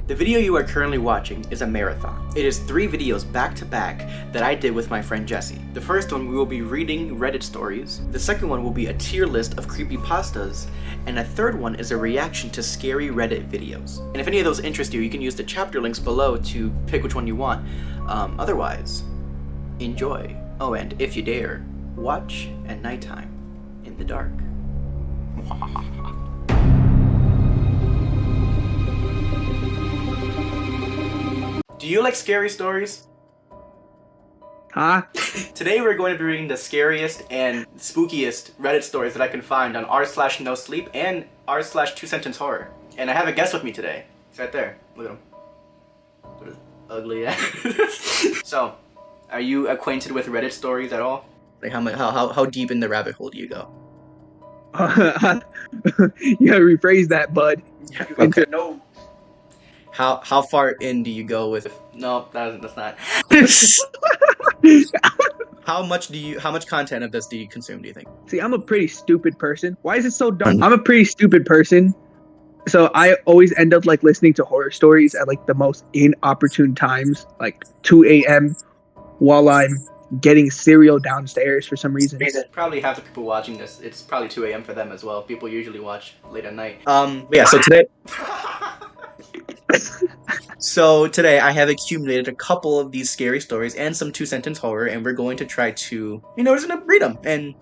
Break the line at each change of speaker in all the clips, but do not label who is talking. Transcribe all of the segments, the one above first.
The video you are currently watching is a marathon. It is 3 videos back to back that I did with my friend Jesse. The first one we will be reading Reddit stories, the second one will be a tier list of creepypastas, and a third one is a reaction to scary Reddit videos. And if any of those interest you, you can use the chapter links below to pick which one you want. Otherwise, enjoy. Oh, and if you dare, watch at nighttime in the dark. Do you like scary stories?
Huh?
Today we're going to be reading the scariest and spookiest Reddit stories that I can find on r/nosleep and r/2sentencehorror. And I have a guest with me today. It's right there. Look at him. What is ugly ass. So, are you acquainted with Reddit stories at all? Like how deep in the rabbit hole do you go?
You gotta rephrase that, bud.
Okay.
No.
How far in do you go with? No, that's not. How much content of this do you consume, do you think?
See, I'm a pretty stupid person. Why is it so dumb? I'm a pretty stupid person. So I always end up like listening to horror stories at like the most inopportune times, like 2 a.m. while I'm getting cereal downstairs for some reason.
Probably half the people watching this, it's probably 2 a.m. for them as well. People usually watch late at night. Yeah, so today... So today I have accumulated a couple of these scary stories and some 2-sentence horror, and we're going to try to, we're just gonna read them and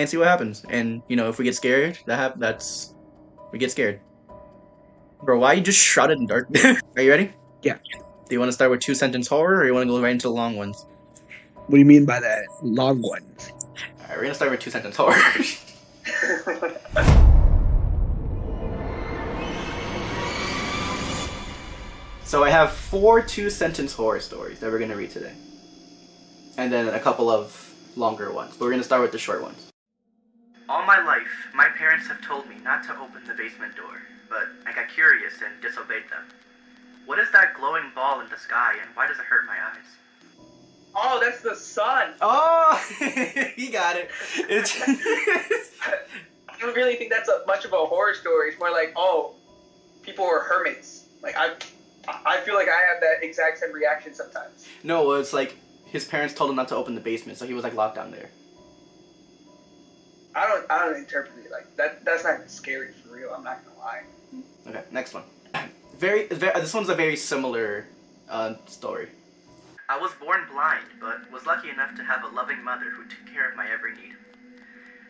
see what happens. And if we get scared, we get scared. Bro, why you just shrouded in dark? Are you ready?
Yeah.
Do you want to start with 2-sentence horror, or you want to go right into the long ones?
What do you mean by that? Long ones.
Alright, we're gonna start with 2-sentence horror. So I have 4 2-sentence horror stories that we're going to read today. And then a couple of longer ones. But we're going to start with the short ones. All my life, my parents have told me not to open the basement door, but I got curious and disobeyed them. What is that glowing ball in the sky, and why does it hurt my eyes?
Oh, that's the sun!
Oh! You got it.
I don't really think that's much of a horror story. It's more like, oh, people were hermits. Like, I feel like I have that exact same reaction sometimes.
No, it's like his parents told him not to open the basement, so he was like locked down there.
I don't interpret it like that. That's not even scary for real. I'm not gonna lie.
Okay, next one. This one's a very similar story. I was born blind, but was lucky enough to have a loving mother who took care of my every need.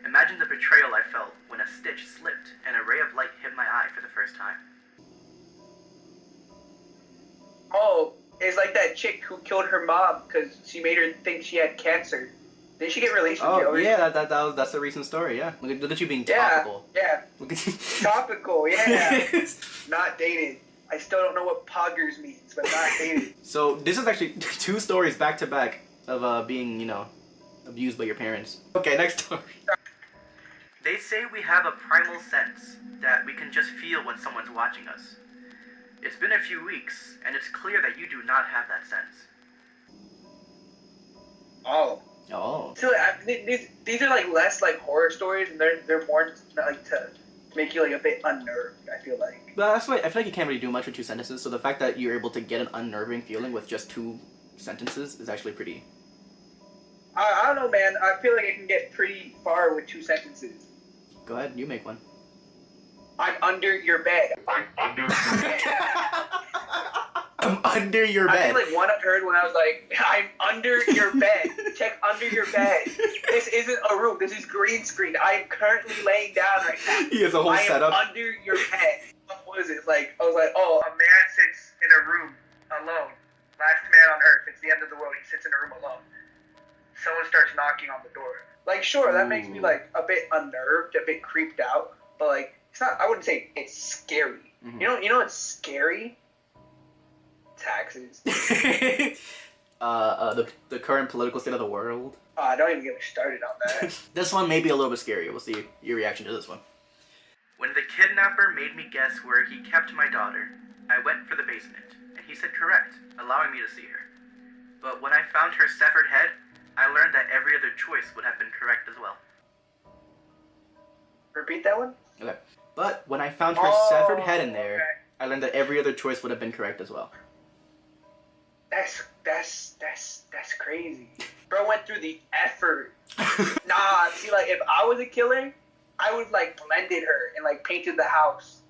Imagine the betrayal I felt when a stitch slipped and a ray of light hit my eye for the first time.
Oh, it's like that chick who killed her mom because she made her think she had cancer. Didn't she get released from jail?
Oh, yeah, that's a recent story, yeah. Look at you being topical.
Yeah.
Look at you.
Topical, yeah. Not dated. I still don't know what poggers means, but not dated.
So, this is actually 2 stories back to back of being, abused by your parents. Okay, next story. They say we have a primal sense that we can just feel when someone's watching us. It's been a few weeks, and it's clear that you do not have that sense.
Oh.
Oh.
So these are like less like horror stories, and they're more like to make you like a bit unnerved. I feel like.
But that's why I feel like you can't really do much with 2 sentences. So the fact that you're able to get an unnerving feeling with just 2 sentences is actually pretty.
I don't know, man. I feel like I can get pretty far with 2 sentences.
Go ahead, you make one.
I'm under your bed. I'm under your bed.
I'm under your bed.
I feel like one I heard when I was like, I'm under your bed. Check under your bed. This isn't a room. This is green screen. I am currently laying down right now.
He has a whole setup.
I am under your bed. What was it? Like, I was like, oh, a man sits in a room alone. Last man on earth. It's the end of the world. He sits in a room alone. Someone starts knocking on the door. Like, sure, that makes me like a bit unnerved, a bit creeped out, but like, it's not. I wouldn't say it's scary. Mm-hmm. You know what's scary? Taxes.
The current political state of the world.
Don't even get me started on that.
This one may be a little bit scary. We'll see your reaction to this one. When the kidnapper made me guess where he kept my daughter, I went for the basement, and he said correct, allowing me to see her. But when I found her severed head, I learned that every other choice would have been correct as well.
Repeat that one?
Okay. But when I found her severed head in there, I learned that every other choice would have been correct as well.
That's crazy. Bro went through the effort. Nah, see, like, if I was a killer, I would, like, blended her and, like, painted the house.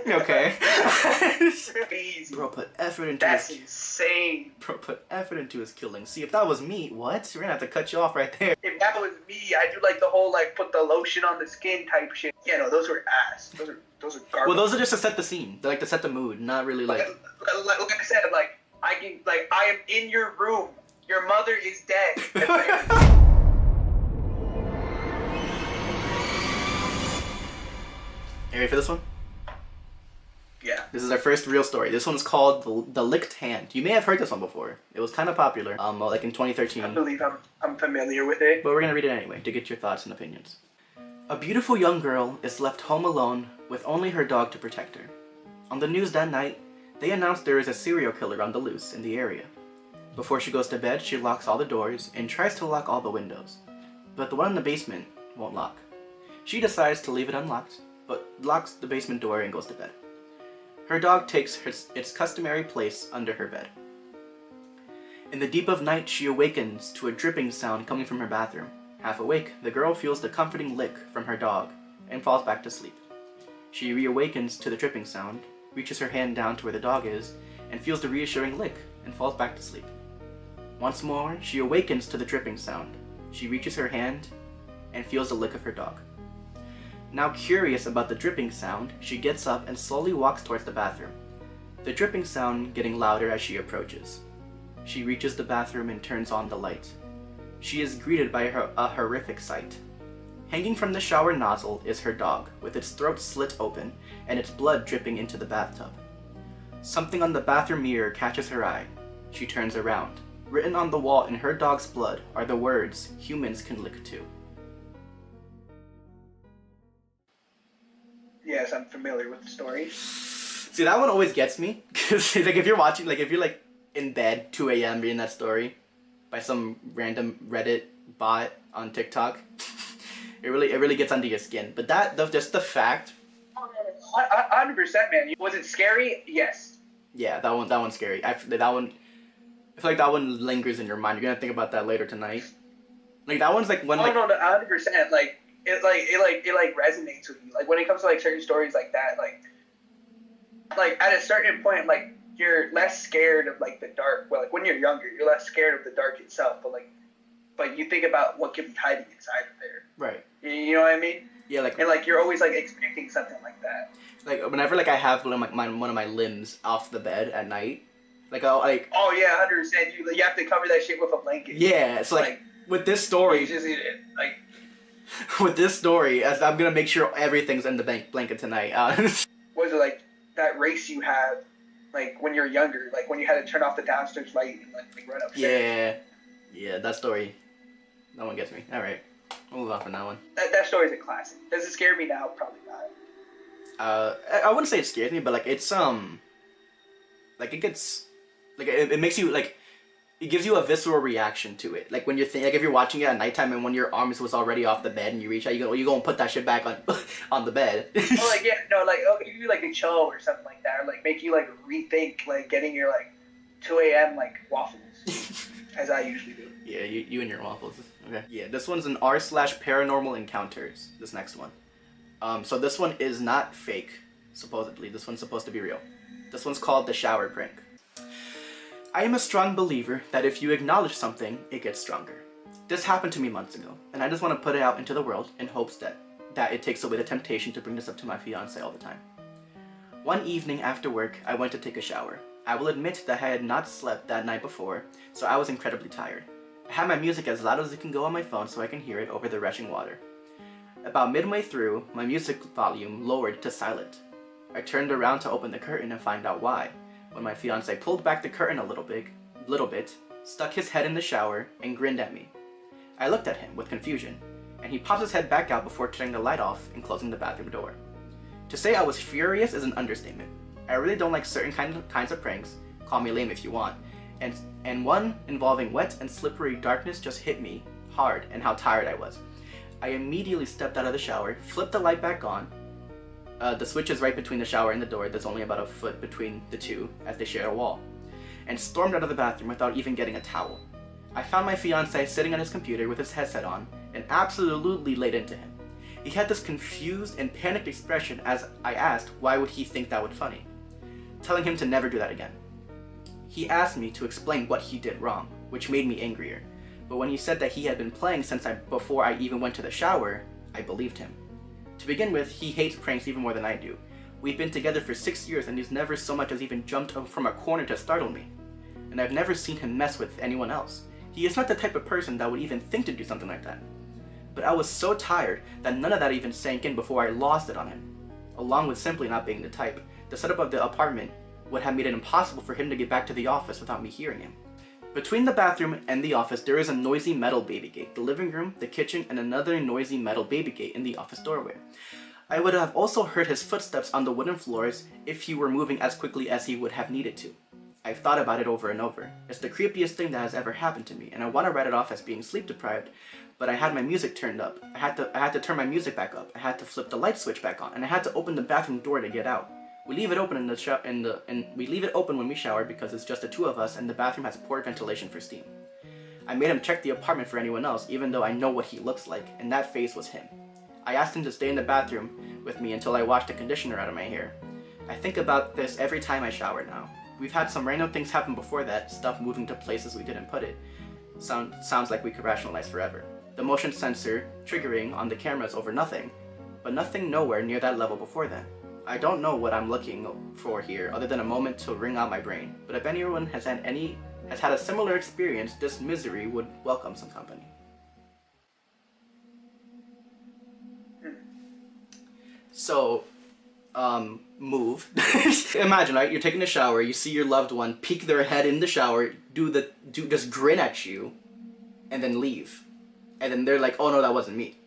Okay.
Crazy.
Bro put effort into
That's
his...
insane.
Bro put effort into his killing. See, if that was me, what? We're gonna have to cut you off right there.
If that was me, I'd do, like, the whole, like, put the lotion on the skin type shit. Yeah, no, those were ass. Those are garbage.
Well, those are just to set the scene. They're like to set the mood, not really like...
Like I said, like, I am in your room. Your mother is dead.
You ready for this one?
Yeah.
This is our first real story. This one's called The Licked Hand. You may have heard this one before. It was kind of popular, like in 2013.
I believe I'm familiar with it.
But we're gonna read it anyway to get your thoughts and opinions. A beautiful young girl is left home alone with only her dog to protect her. On the news that night, they announced there is a serial killer on the loose in the area. Before she goes to bed, she locks all the doors and tries to lock all the windows. But the one in the basement won't lock. She decides to leave it unlocked, but locks the basement door and goes to bed. Her dog takes its customary place under her bed. In the deep of night, she awakens to a dripping sound coming from her bathroom. Half awake, the girl feels the comforting lick from her dog and falls back to sleep. She reawakens to the dripping sound, reaches her hand down to where the dog is, and feels the reassuring lick and falls back to sleep. Once more, she awakens to the dripping sound. She reaches her hand and feels the lick of her dog. Now curious about the dripping sound, she gets up and slowly walks towards the bathroom, the dripping sound getting louder as she approaches. She reaches the bathroom and turns on the light. She is greeted by a horrific sight. Hanging from the shower nozzle is her dog, with its throat slit open and its blood dripping into the bathtub. Something on the bathroom mirror catches her eye. She turns around. Written on the wall in her dog's blood are the words, "Humans can lick too."
Yes, I'm familiar with the story.
See, that one always gets me, because like, if you're watching, like if you're like in bed, 2 a.m. reading that story by some random Reddit bot on TikTok, it really gets under your skin. But just the fact...
100%, man. Was it scary? Yes.
Yeah, that one's scary. I feel like that one lingers in your mind. You're gonna think about that later tonight. Like that one's like when like...
No, 100%. Like it resonates with you. Like when it comes to like certain stories like that, like at a certain point, like you're less scared of like the dark. Well, like when you're younger, you're less scared of the dark itself. But you think about what could be hiding inside of there.
Right.
You know what I mean?
Yeah, like...
And like you're always like expecting something like that.
Like whenever like I have one of my limbs off the bed at night, like I'll like...
Oh yeah, 100%. You have to cover that shit with a blanket.
Yeah, it's like with this story...
You just like...
With this story, as I'm gonna make sure everything's in the blanket tonight.
Was it like that race you had, like when you're younger, like when you had to turn off the downstairs light and like run upstairs?
Yeah, that story, that one gets me. All right, we'll move on from that one.
That story's a classic. Does it scare me now? Probably not.
I wouldn't say it scares me, but like it's like it gets, like it makes you like. It gives you a visceral reaction to it. Like when you're like if you're watching it at nighttime and when your arms was already off the bed and you reach out, you go and put that shit back on on the bed.
Oh, like yeah, no, like you do like a show or something like that, or like make you like rethink like getting your like 2 a.m. like waffles, as I usually do.
Yeah, you and your waffles. Okay. Yeah, this one's an r/paranormal encounters. This next one. So this one is not fake. Supposedly, this one's supposed to be real. This one's called the shower prank. I am a strong believer that if you acknowledge something, it gets stronger. This happened to me months ago, and I just want to put it out into the world in hopes that it takes away the temptation to bring this up to my fiance all the time. One evening after work, I went to take a shower. I will admit that I had not slept that night before, so I was incredibly tired. I had my music as loud as it can go on my phone so I can hear it over the rushing water. About midway through, my music volume lowered to silent. I turned around to open the curtain and find out why. When my fiance pulled back the curtain a little bit, stuck his head in the shower, and grinned at me. I looked at him with confusion, and he popped his head back out before turning the light off and closing the bathroom door. To say I was furious is an understatement. I really don't like certain kinds of pranks, call me lame if you want, and one involving wet and slippery darkness just hit me hard and how tired I was. I immediately stepped out of the shower, flipped the light back on. The switch is right between the shower and the door. There's only about a foot between the two as they share a wall. And stormed out of the bathroom without even getting a towel. I found my fiancé sitting on his computer with his headset on and absolutely laid into him. He had this confused and panicked expression as I asked why would he think that would funny, telling him to never do that again. He asked me to explain what he did wrong, which made me angrier. But when he said that he had been playing since before I even went to the shower, I believed him. To begin with, he hates pranks even more than I do. We've been together for 6 years and he's never so much as even jumped up from a corner to startle me. And I've never seen him mess with anyone else. He is not the type of person that would even think to do something like that. But I was so tired that none of that even sank in before I lost it on him. Along with simply not being the type, the setup of the apartment would have made it impossible for him to get back to the office without me hearing him. Between the bathroom and the office, there is a noisy metal baby gate, the living room, the kitchen, and another noisy metal baby gate in the office doorway. I would have also heard his footsteps on the wooden floors if he were moving as quickly as he would have needed to. I've thought about it over and over. It's the creepiest thing that has ever happened to me, and I want to write it off as being sleep deprived, but I had my music turned up. I had to turn my music back up. I had to flip the light switch back on, and I had to open the bathroom door to get out. We leave it open we leave it open when we shower because it's just the two of us and the bathroom has poor ventilation for steam. I made him check the apartment for anyone else even though I know what he looks like, and that face was him. I asked him to stay in the bathroom with me until I washed the conditioner out of my hair. I think about this every time I shower now. We've had some random things happen before that, stuff moving to places we didn't put it. Sounds like we could rationalize forever. The motion sensor triggering on the cameras over nothing, but nothing nowhere near that level before then. I don't know what I'm looking for here other than a moment to wring out my brain, but if anyone has had a similar experience, this misery would welcome some company. So, move. Imagine, right? You're taking a shower, you see your loved one peek their head in the shower, just grin at you, and then leave. And then they're like, oh no, that wasn't me.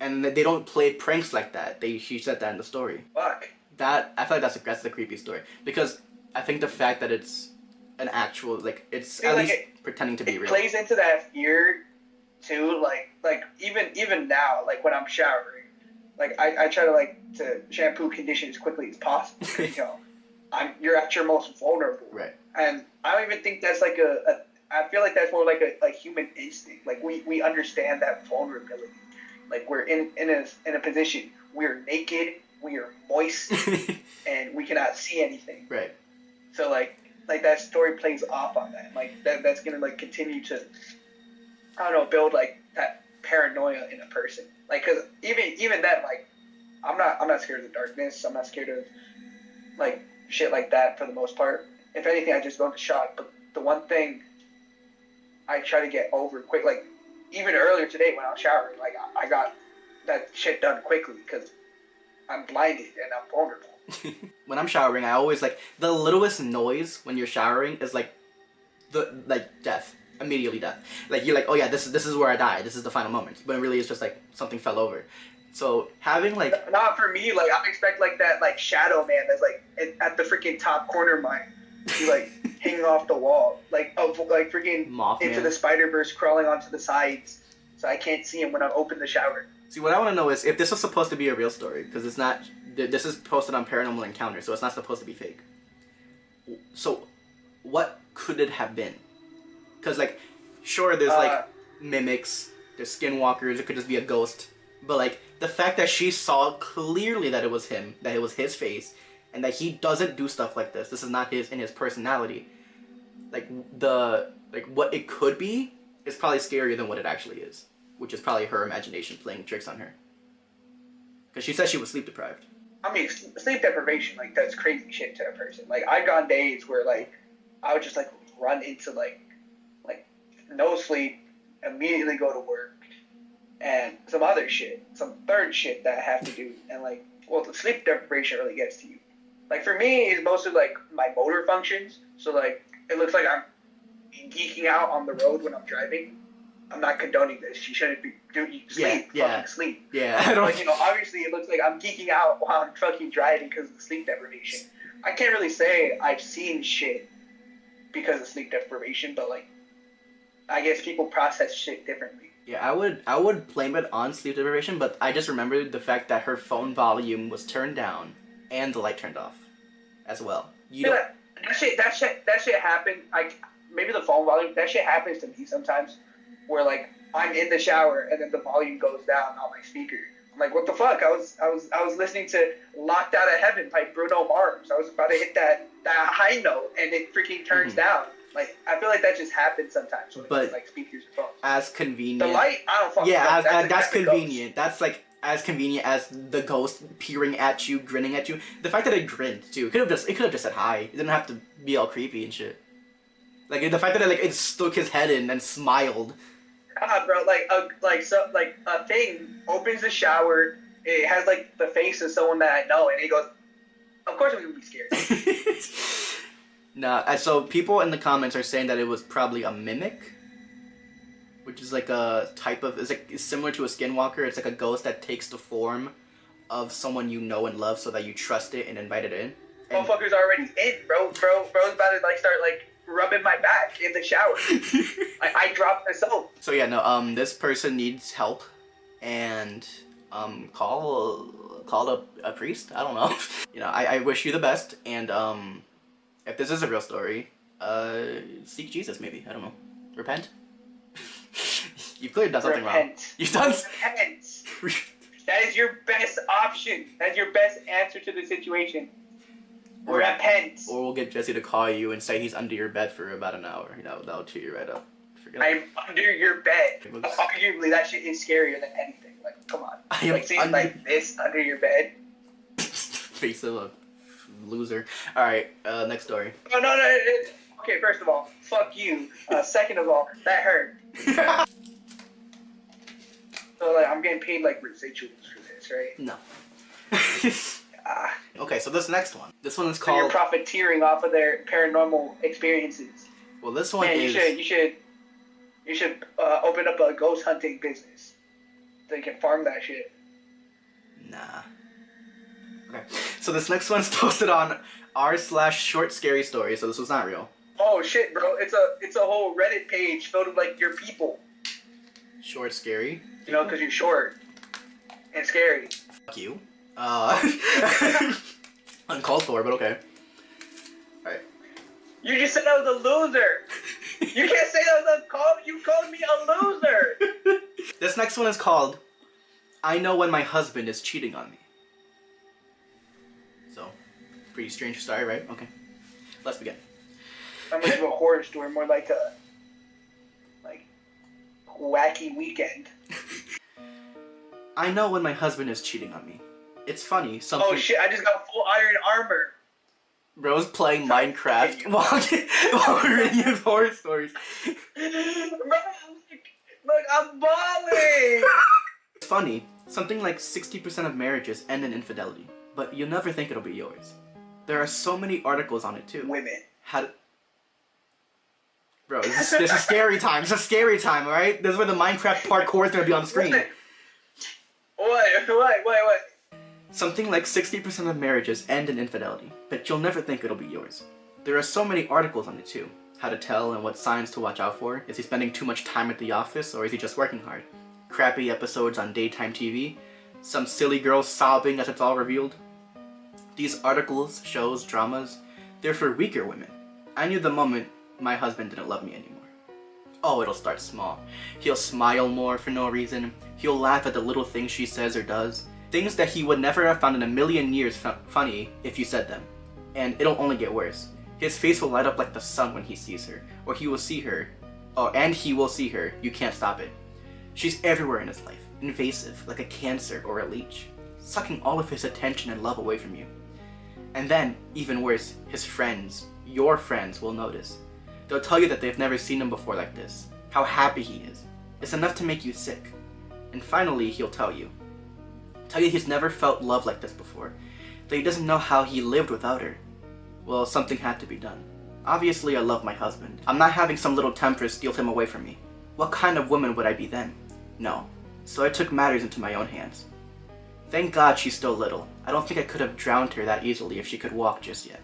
And they don't play pranks like that. She said that in the story.
Fuck.
I feel like that's the creepy story. Because I think the fact that it's an actual, like, it's at least pretending to be real.
It plays into that fear, too, like even now, like, when I'm showering, like, I try to shampoo condition as quickly as possible, because, you know, you're at your most vulnerable.
Right.
And I don't even think that's like I feel like that's more like a human instinct. Like, we understand that vulnerability. Like, we're in a position, we're naked, we are moist, and we cannot see anything.
Right.
So, like that story plays off on that. Like, that's gonna, like, continue to, I don't know, build, like, that paranoia in a person. Like, cause even then, like, I'm not scared of the darkness. I'm not scared of, like, shit like that for the most part. If anything, I just go into shock. But the one thing I try to get over quick, like, even earlier today when I was showering, like, I got that shit done quickly because I'm blinded and I'm vulnerable.
When I'm showering, I always, like, the littlest noise when you're showering is, like, death. Immediately death. Like, you're like, oh yeah, this is where I die. This is the final moment. But it really is just, like, something fell over. So, having, like...
Not for me. Like, I expect, like, that, like, shadow man that's, like, at the freaking top corner of mine. He's, like, hanging off the wall. Like, freaking
Mothman.
Into the Spider-Verse crawling onto the sides. So I can't see him when I open the shower.
See, what I want to know is if this was supposed to be a real story, because it's not... This is posted on Paranormal Encounter, so it's not supposed to be fake. So, what could it have been? Because, like, sure, there's, like, mimics, there's skinwalkers, it could just be a ghost. But, like, the fact that she saw clearly that it was him, that it was his face, and that he doesn't do stuff like this. This is not in his personality. Like, what it could be is probably scarier than what it actually is. Which is probably her imagination playing tricks on her. Because she said she was sleep deprived.
I mean, sleep deprivation, like, does crazy shit to a person. Like, I've gone days where, like, I would just, like, run into, like, no sleep, immediately go to work, and some other shit, some third shit that I have to do. And, like, well, the sleep deprivation really gets to you. Like, for me, it's mostly, like, my motor functions. So, like, it looks like I'm geeking out on the road when I'm driving. I'm not condoning this. You shouldn't be doing sleep.
Yeah.
Fucking sleep.
Yeah, I don't...
But, you know, obviously it looks like I'm geeking out while I'm fucking driving because of the sleep deprivation. I can't really say I've seen shit because of sleep deprivation, but, like, I guess people process shit differently.
Yeah, I would blame it on sleep deprivation, but I just remembered the fact that her phone volume was turned down and the light turned off as well. You don't...
That shit happened. Like maybe the phone volume. That shit happens to me sometimes, where like I'm in the shower and then the volume goes down on my speaker. I'm like, what the fuck? I was listening to "Locked Out of Heaven" by Bruno Mars. I was about to hit that high note and it freaking turns down. Like I feel like that just happens sometimes when it's like speakers or phones.
As convenient.
The light, I don't fucking know.
That's convenient. That's like as convenient as the ghost peering at you, grinning at you. The fact that it grinned too, it could have just said hi. It didn't have to be all creepy and shit. Like the fact that it stuck his head in and smiled.
Bro, like a thing opens the shower. It has like the face of someone that I know, and he goes, "Of course I'm gonna be scared."
Nah, so people in the comments are saying that it was probably a mimic, which is like a type of, it's similar to a skinwalker. It's like a ghost that takes the form of someone you know and love so that you trust it and invite it in.
Motherfucker's already in, bro. Bro's about to like start like rubbing my back in the shower. I dropped the soap.
So yeah, no, this person needs help, and call a priest. I don't know. You know, I wish you the best, and if this is a real story, seek Jesus maybe. I don't know. Repent. You've clearly done something wrong. You've done.
Repent. That is your best option. That's your best answer to the situation. Repent.
Or we'll get Jesse to call you and say he's under your bed for about an hour. You know, that'll cheer you right up.
I'm under your bed. Arguably, that shit is scarier than anything. Like, come on. Like, seeing like this under your bed.
Face of a loser. Alright, next story.
No. Okay, first of all, fuck you. Second of all, that hurt. So, like, I'm getting paid, like, residuals for this, right?
No. Okay, so this next one. This one is called...
So you're profiteering off of their paranormal experiences.
Well, this one is...
You should open up a ghost hunting business. So you can farm that shit.
Nah. Okay, so this next one's posted on r/short scary story, so this was not real.
Oh shit, bro! It's a whole Reddit page filled with like your people.
Short scary.
You know, because you're short and scary.
Fuck you. Uncalled for, but okay. All right.
You just said I was a loser. You can't say that was you called me a loser.
This next one is called "I Know When My Husband Is Cheating on Me." So, pretty strange story, right? Okay. Let's begin.
Not much of a horror story, more like a wacky weekend.
I know when my husband is cheating on me. It's funny, something...
Oh shit, I just got full iron armor.
Bro's playing Minecraft while we're reading his horror stories.
Bro, look, I'm balling!
It's funny, something like 60% of marriages end in infidelity, but you'll never think it'll be yours. There are so many articles on it too.
Women.
Bro, this is scary time. This is scary time, alright? This is where the Minecraft parkour is gonna be on the screen.
What?
Something like 60% of marriages end in infidelity, but you'll never think it'll be yours. There are so many articles on it too. How to tell and what signs to watch out for. Is he spending too much time at the office, or is he just working hard? Crappy episodes on daytime TV. Some silly girl sobbing as it's all revealed. These articles, shows, dramas, they're for weaker women. I knew the moment my husband didn't love me anymore. Oh, it'll start small. He'll smile more for no reason. He'll laugh at the little things she says or does. Things that he would never have found in a million years funny if you said them. And it'll only get worse. His face will light up like the sun when he sees her. Or he will see her. Oh, and he will see her. You can't stop it. She's everywhere in his life. Invasive, like a cancer or a leech. Sucking all of his attention and love away from you. And then, even worse, his friends, your friends, will notice. They'll tell you that they've never seen him before like this. How happy he is. It's enough to make you sick. And finally, he'll tell you. Tell you he's never felt love like this before. That he doesn't know how he lived without her. Well, something had to be done. Obviously, I love my husband. I'm not having some little temper steal him away from me. What kind of woman would I be then? No. So I took matters into my own hands. Thank God she's still little. I don't think I could have drowned her that easily if she could walk just yet.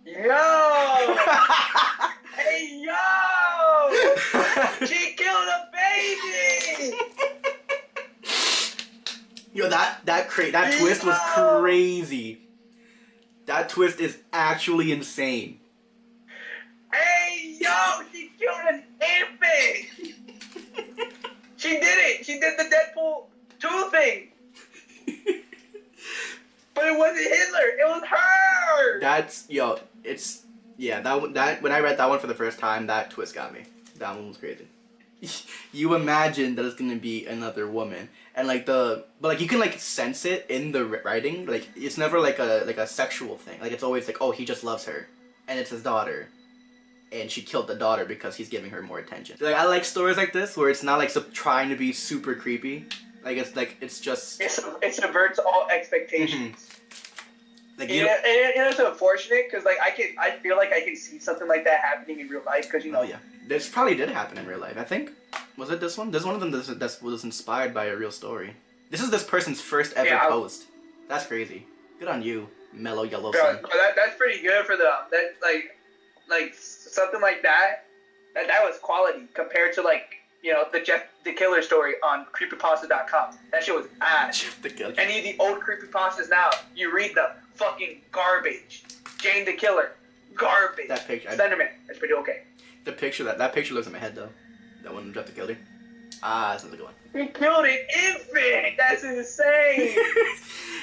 Yo! Hey, yo! She killed a baby!
Yo, that twist was crazy. That twist is actually insane.
Hey, yo, she killed an infant! She did it! She did the Deadpool 2 thing! But it wasn't Hitler, it was her!
That when I read that one for the first time, that twist got me. That one was crazy. You imagine that it's gonna be another woman, and but you can sense it in the writing. Like it's never like a sexual thing. Like it's always like, oh, he just loves her, and it's his daughter, and she killed the daughter because he's giving her more attention. Like I like stories like this where it's not trying to be super creepy. It's just
it subverts all expectations.
Mm-hmm.
It's unfortunate because I feel like I can see something like that happening in real life because
Oh yeah, this probably did happen in real life. I think was it this one? There's one of them that was inspired by a real story. This is this person's first ever post. That's crazy. Good on you, mellow yellow sun.
That's pretty good for them. That like something like that. That was quality compared to the Jeff the Killer story on Creepypasta.com. That shit was ass.
Jeff the Killer.
Any of the old creepypastas now, you read them, fucking garbage. Jane the Killer, garbage.
That picture.
Slenderman, that's pretty okay.
The picture that picture lives in my head though. That one of Jeff the Killer. That's another good one.
He killed an infant. That's insane.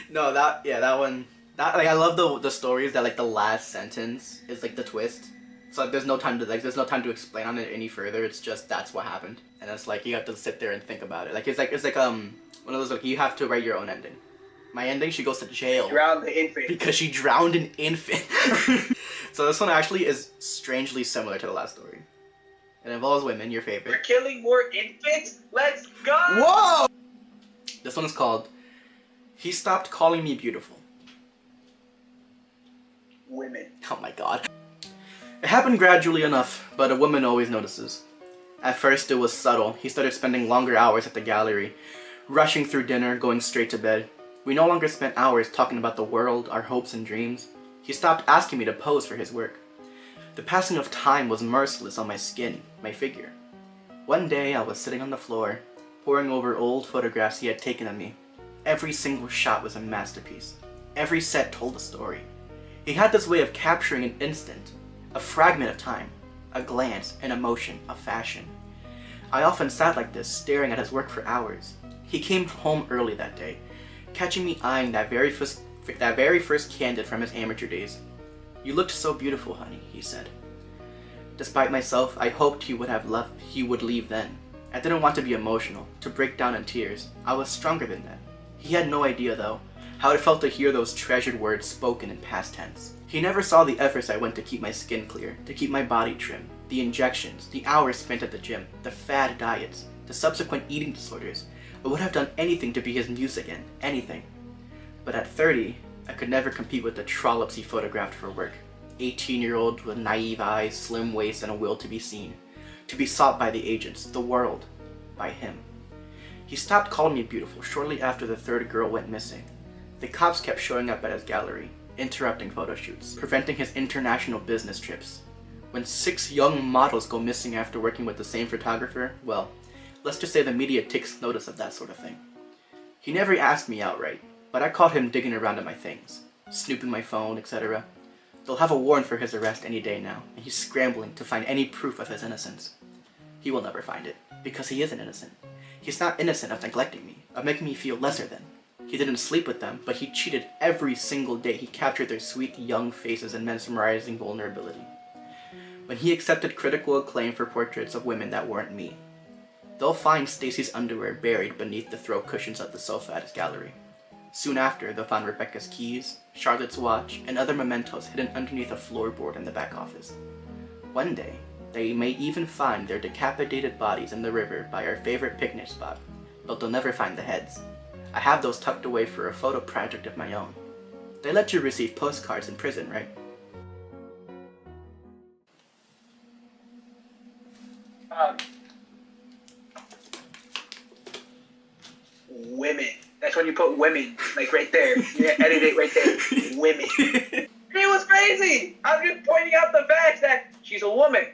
No, that one. That I love the stories that the last sentence is the twist. So there's no time to explain on it any further. It's just that's what happened, and it's you have to sit there and think about it. It's one of those you have to write your own ending. My ending, she goes to jail.
Drowned the infant.
Because she drowned an infant. So this one actually is strangely similar to the last story. It involves women, your favorite.
We're killing more infants? Let's go!
Whoa! This one is called He Stopped Calling Me Beautiful.
Women.
Oh my god. It happened gradually enough, but a woman always notices. At first it was subtle. He started spending longer hours at the gallery, rushing through dinner, going straight to bed. We no longer spent hours talking about the world, our hopes and dreams. He stopped asking me to pose for his work. The passing of time was merciless on my skin, my figure. One day I was sitting on the floor, poring over old photographs he had taken of me. Every single shot was a masterpiece. Every set told a story. He had this way of capturing an instant, a fragment of time, a glance, an emotion, a fashion. I often sat like this, staring at his work for hours. He came home early that day, catching me eyeing that very first candid from his amateur days. "You looked so beautiful, honey," he said. Despite myself, I hoped he would leave then. I didn't want to be emotional, to break down in tears. I was stronger than that. He had no idea, though, how it felt to hear those treasured words spoken in past tense. He never saw the efforts I went to keep my skin clear, to keep my body trim, the injections, the hours spent at the gym, the fad diets, the subsequent eating disorders. I would have done anything to be his muse again, anything. But at 30, I could never compete with the trollops he photographed for work. 18-year-old with naive eyes, slim waist, and a will to be seen. To be sought by the agents, the world, by him. He stopped calling me beautiful shortly after the third girl went missing. The cops kept showing up at his gallery, interrupting photo shoots, preventing his international business trips. When 6 young models go missing after working with the same photographer, well, let's just say the media takes notice of that sort of thing. He never asked me outright, but I caught him digging around in my things, snooping my phone, etc. They'll have a warrant for his arrest any day now, and he's scrambling to find any proof of his innocence. He will never find it, because he isn't innocent. He's not innocent of neglecting me, of making me feel lesser than. He didn't sleep with them, but he cheated every single day he captured their sweet young faces and mesmerizing vulnerability. When he accepted critical acclaim for portraits of women that weren't me. They'll find Stacy's underwear buried beneath the throw cushions of the sofa at his gallery. Soon after, they'll find Rebecca's keys, Charlotte's watch, and other mementos hidden underneath a floorboard in the back office. One day, they may even find their decapitated bodies in the river by our favorite picnic spot, but they'll never find the heads. I have those tucked away for a photo project of my own. They let you receive postcards in prison, right?
Women. That's when you put women, right there. You edit it right there. Women. It was crazy. I'm just pointing out the fact that she's a woman.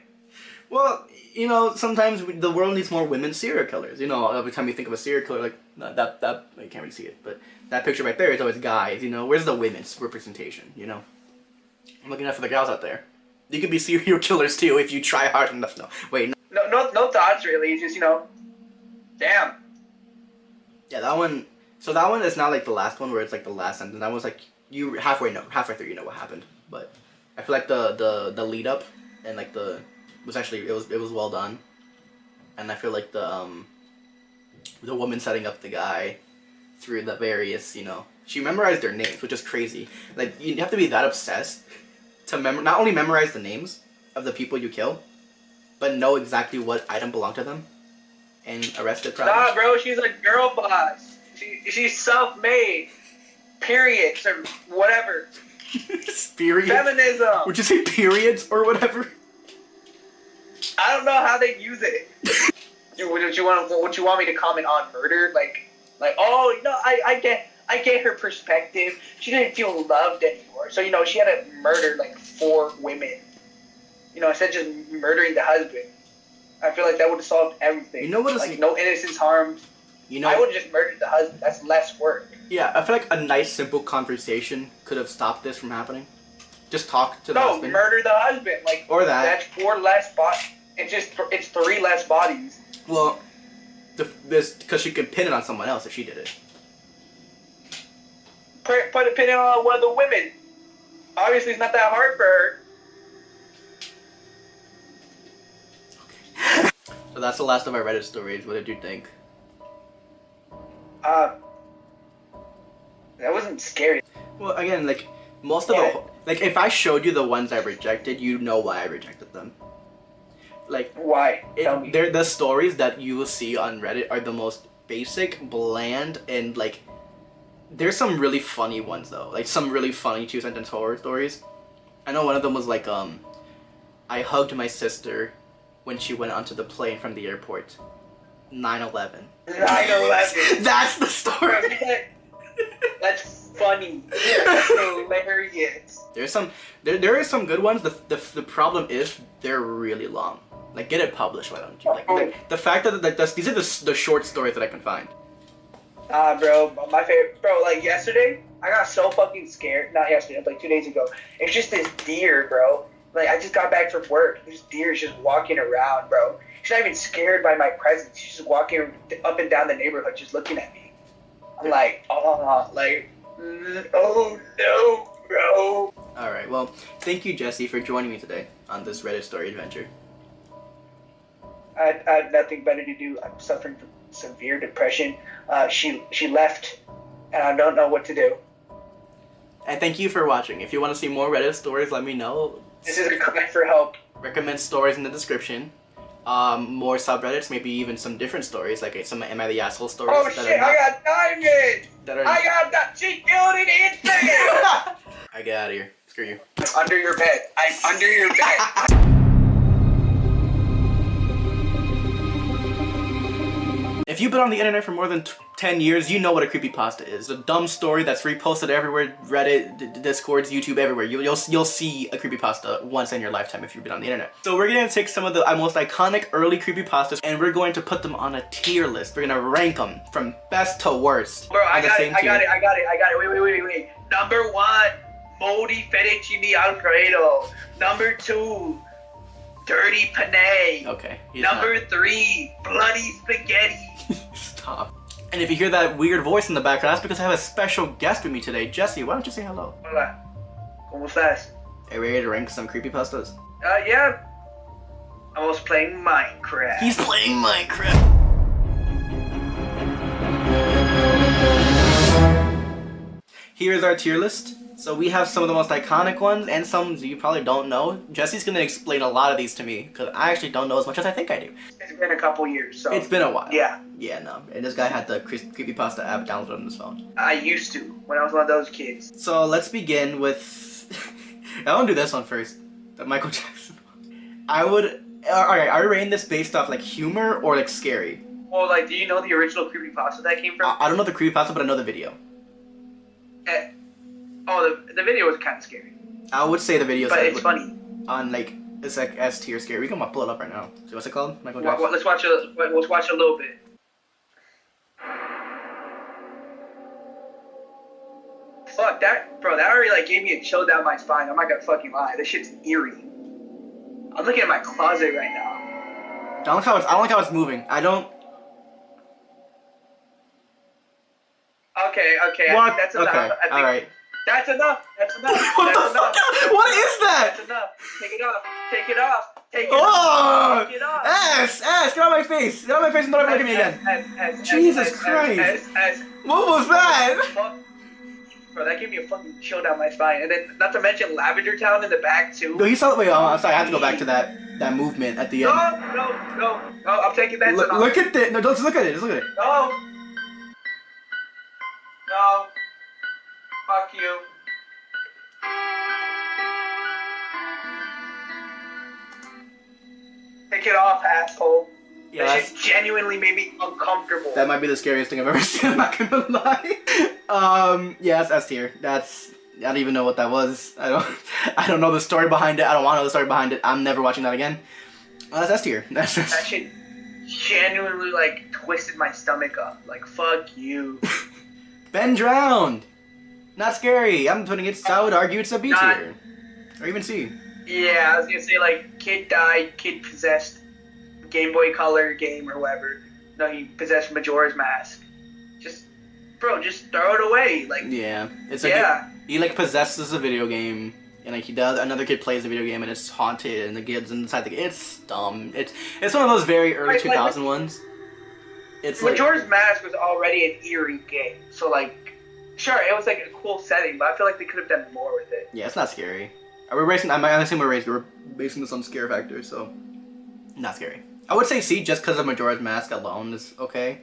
Well, you know, sometimes the world needs more women serial killers. You know, every time you think of a serial killer, like, that you can't really see it, but that picture right there is always guys, you know. Where's the women's representation, you know? I'm looking out for the gals out there. You could be serial killers too if you try hard enough. No, wait.
No thoughts really. It's just, you know, damn.
Yeah, that one. So that one is not like the last one where it's like the last sentence. That was like you halfway through you know what happened. But I feel like the lead up and like it was well done. And I feel like the woman setting up the guy through the various, you know, she memorized their names, which is crazy. Like, you have to be that obsessed to not only memorize the names of the people you kill, but know exactly what item belonged to them and arrest it.
Nah, bro, she's a girl boss. She's self-made. Periods or whatever.
Periods?
Feminism.
Would you say periods or whatever?
I don't know how they use it. Would you want me to comment on murder? Like, oh, no, I get her perspective. She didn't feel loved anymore. So, you know, she had to murder, like, 4 women. You know, instead of just murdering the husband. I feel like that would have solved everything. You know what? Like, no innocence harmed. You know, I would have just murdered the husband. That's less work.
Yeah, I feel like a nice, simple conversation could have stopped this from happening. Just talk to the husband.
No, murder the husband. Like,
or that.
That's 4 less bodies. It's 3 less bodies.
Well, because she could pin it on someone else if she did it.
Put a pin on one of the women. Obviously, it's not that hard for her.
Okay. So that's the last of our Reddit stories. What did you think?
That wasn't scary.
Well, again, like, most of like, if I showed you the ones I rejected, you know why I rejected them. Like,
why? Tell me.
The stories that you will see on Reddit are the most basic, bland, and, like, there's some really funny ones, though. Like, some really funny 2-sentence horror stories. I know one of them was, like, I hugged my sister when she went onto the plane from the airport. 9/11.
9/11.
That's the story.
That's funny. That's hilarious.
There are some good ones. The problem is they're really long. Like, get it published, why don't you? Like, the fact that these are the short stories that I can find.
Bro, my favorite, bro. Like yesterday, I got so fucking scared. Not yesterday, like 2 days ago. It's just this deer, bro. Like, I just got back from work. This deer is just walking around, bro. She's not even scared by my presence. She's just walking up and down the neighborhood, just looking at me. I'm like, oh no, bro.
All right, well, thank you, Jesse, for joining me today on this Reddit story adventure.
I had nothing better to do. I'm suffering from severe depression. She left, and I don't know what to do.
And thank you for watching. If you want to see more Reddit stories, let me know.
This is a cry for help.
Recommend stories in the description. More subreddits, maybe even some different stories, like some Am I the Asshole stories.
Oh shit, I got diamonds! I got that. She killed it instantly!
I get out of here. Screw you.
I'm under your bed. I'm under your bed.
If you've been on the internet for more than 10 years, you know what a creepypasta is. A dumb story that's reposted everywhere, Reddit, Discords, YouTube, everywhere. You'll see a creepypasta once in your lifetime if you've been on the internet. So we're gonna take some of the most iconic early creepypastas and we're going to put them on a tier list. We're gonna rank them from best to worst.
Bro, I got it. Wait. Number 1, moldy fettuccine alfredo. Number 2, dirty penne.
Okay.
Number 3, bloody spaghetti.
Stop. And if you hear that weird voice in the background, that's because I have a special guest with me today. Jesse, why don't you say hello?
Hola. ¿Cómo estás?
Are you ready to rank some creepypastas?
Yeah. I was playing Minecraft.
He's playing Minecraft. Here's our tier list. So we have some of the most iconic ones and some you probably don't know. Jesse's gonna explain a lot of these to me because I actually don't know as much as I think I do.
It's been a couple years, so.
It's been a while.
Yeah.
Yeah, no. And this guy had the Creepypasta app downloaded on his phone.
I used to, when I was one of those kids.
So let's begin with... I want to do this one first. The Michael Jackson one. Alright, are we rating this based off like humor or like scary?
Well, like, do you know the original creepypasta that came from?
I don't know the creepypasta, but I know the video.
Oh, the video was kind of scary.
I would say the video,
but it's funny.
On like It's like S tier scary. We can pull it up right now. So what's it called? Michael
What,
Jackson?
let's watch a little bit. Fuck that, bro. That already like gave me a chill down my spine. I'm not gonna fucking lie. This shit's eerie. I'm looking at my closet right now.
I don't like how it's moving. I don't.
Okay.
What?
That's enough.
Okay. All right.
That's enough. That's enough.
What
That's
the fuck?
enough.
What is that?
That's enough. Take it off. Take it off. Take it
Oh!
off. Take it off.
S! Get out of my face! Get out of my face and don't ever look at me again. Jesus Christ. What was that?
Fuck. Bro, that gave me a fucking chill down my spine. And then, not to mention Lavender Town in the back, too.
No, you saw it. Wait, I'm sorry. I have to go back to that movement at the end.
No. I'm taking that.
Look at it. No, just look at it. Just look at it.
No. Fuck you. Take it off, asshole.
Yeah,
That shit genuinely made me uncomfortable.
that might be the scariest thing I've ever seen. I'm not gonna lie. Yeah, that's S tier. I don't even know what that was. I don't know the story behind it. I don't want to know the story behind it. I'm never watching that again. That's S tier.
That shit genuinely like twisted my stomach up. Like fuck you.
Ben drowned. Not scary. I'm putting it. I would argue it's a B tier, or even C.
Yeah, I was gonna say like kid died, kid possessed Game Boy Color game or whatever. No, he possessed Majora's Mask. Just throw it away. Like
Yeah, it's like he like possesses a video game, and like another kid plays the video game, and it's haunted, and the kids inside the game. It's dumb. It's one of those very early 2000 ones. It's like,
Majora's Mask was already an eerie game, so like, sure, it was like a cool setting, but I feel like they could have done more with it.
yeah, it's not scary. We're basing. I'm assuming we're basing this on scare factor, so not scary. I would say C just because of Majora's Mask alone is okay.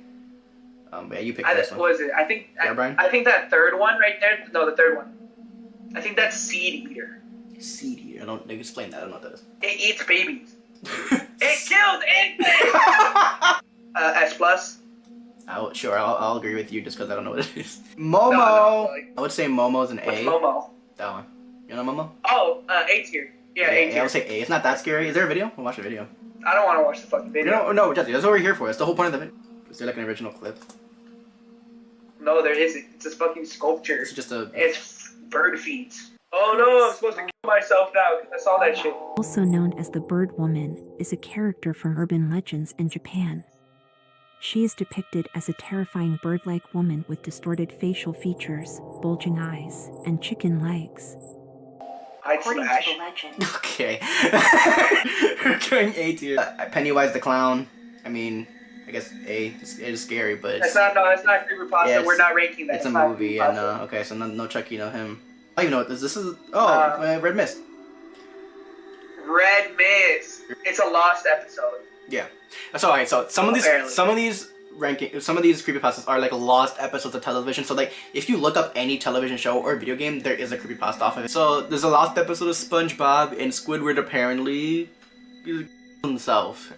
But yeah, you picked this one.
What is it? I think
Brian?
I think that third one right there. No, the third one. I think that's Seed Eater.
Seed Eater. I don't. Explain that. I don't know what that is.
It eats babies. It kills infants. S plus.
Sure, I'll agree with you just because I don't know what it is. Momo.
No, like,
I would say Momo's an
what's
A.
Momo?
That one. You know Momo?
Oh, A tier. Yeah, A
I
tier.
would say A. It's not that scary. Is there a video? We'll watch the video.
I don't want to watch the fucking video.
No, Jesse, that's what we're here for. That's the whole point of the video. Is there like an original clip?
No, there isn't. It's a fucking sculpture.
It's just a.
It's bird feeds. Oh no, I'm supposed to kill myself now because I saw that shit.
Also known as the Bird Woman, is a character from urban legends in Japan. She is depicted as a terrifying bird-like woman with distorted facial features, bulging eyes, and chicken legs.
I'd
According
smash.
to the legend,
Okay. We're going A tier. Pennywise the Clown. I mean, I guess A. It is scary, but it's,
That's not Creepypasta.
Yeah,
We're not ranking that.
it's a
not
movie.
Creepypasta.
And okay, so no Chucky, no him. I don't even know what this is. Oh, Red Mist.
Red Mist. It's a lost episode.
Yeah. So alright, so some of these creepypastas are like lost episodes of television. So like if you look up any television show or video game, there is a creepypasta off of it. So there's a lost episode of SpongeBob, and Squidward apparently himself.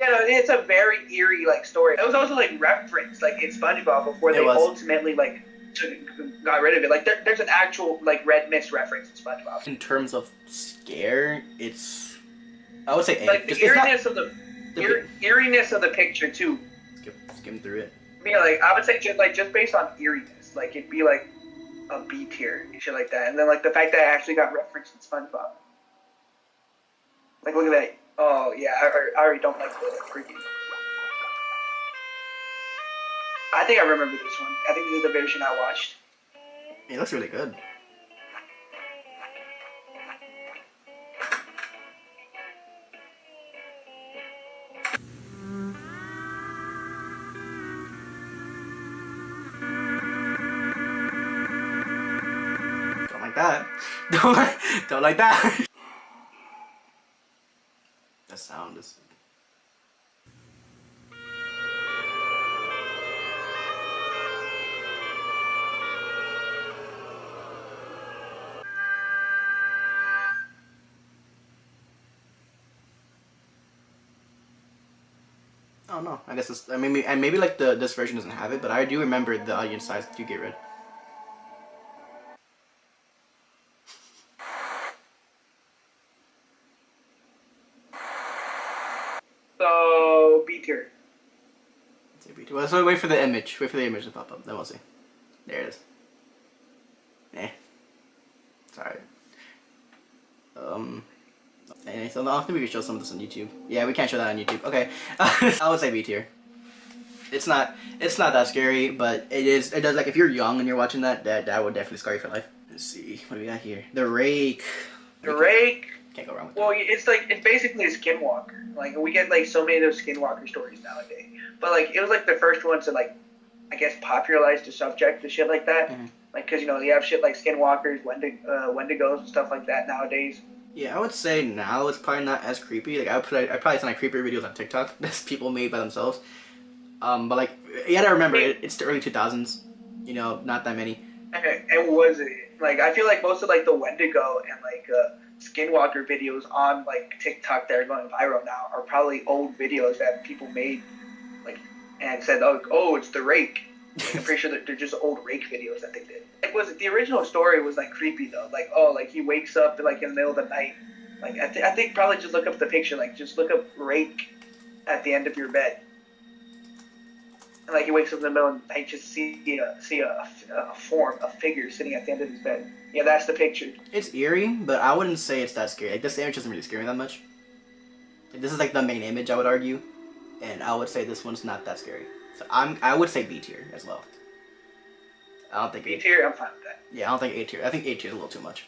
You know, it's a very eerie like story. It was also like referenced like in SpongeBob before they ultimately like got rid of it. Like there's an actual like Red Mist reference in SpongeBob.
In terms of scare, I would say A.
Like the eeriness of the eeriness of the picture too.
Skim through it.
Yeah, like I would say just based on eeriness, like it'd be like a B tier and shit like that. And then like the fact that I actually got referenced in SpongeBob. Like look at that. Oh yeah, I already don't like the freaking. I think I remember this one. I think this is the version I watched.
It looks really good. Don't like that. Don't like that. The sound is. Oh no, I guess it's, maybe like this version doesn't have it, but I do remember the audience size to get rid. B tier. Well, so wait for the image. Wait for the image to pop up. Then we'll see. There it is. Eh. Sorry. Anyway, so I think we can show some of this on YouTube. Yeah, we can't show that on YouTube. Okay. I would say B tier. It's not that scary, but it does, like, if you're young and you're watching that would definitely scar you for life. Let's see, what do we got here? The Rake.
The Rake.
Can't go wrong with
Well,
that.
it's basically a skinwalker. Like, we get like so many of those skinwalker stories nowadays. But like, it was like the first one to like, I guess, popularize the subject and shit like that.
Mm-hmm.
Like, cause you know, you have shit like skinwalkers, Wendigos and stuff like that nowadays.
Yeah, I would say now it's probably not as creepy. Like, I probably send like creepy videos on TikTok that people made by themselves. But like, you gotta remember, it's the early 2000s. You know, not that many.
And was it like, I feel like most of like the Wendigo and like skinwalker videos on like TikTok that are going viral now are probably old videos that people made, like, and said, oh, it's the Rake. Like, I'm pretty sure that they're just old Rake videos that they did. Like, was it the original story was like creepy though? Like, oh, like he wakes up like in the middle of the night. Like, I think probably just look up the picture. Like, just look up Rake at the end of your bed. And like he wakes up in the middle of the night, just see a form, a figure sitting at the end of his bed. Yeah, that's the picture.
It's eerie, but I wouldn't say it's that scary. Like, this image doesn't really scare me that much. Like, this is like the main image, I would argue, and I would say this one's not that scary. So I would say B tier as well. I don't think
B tier, I'm fine with that.
Yeah, I don't think A tier. I think A tier is a little too much.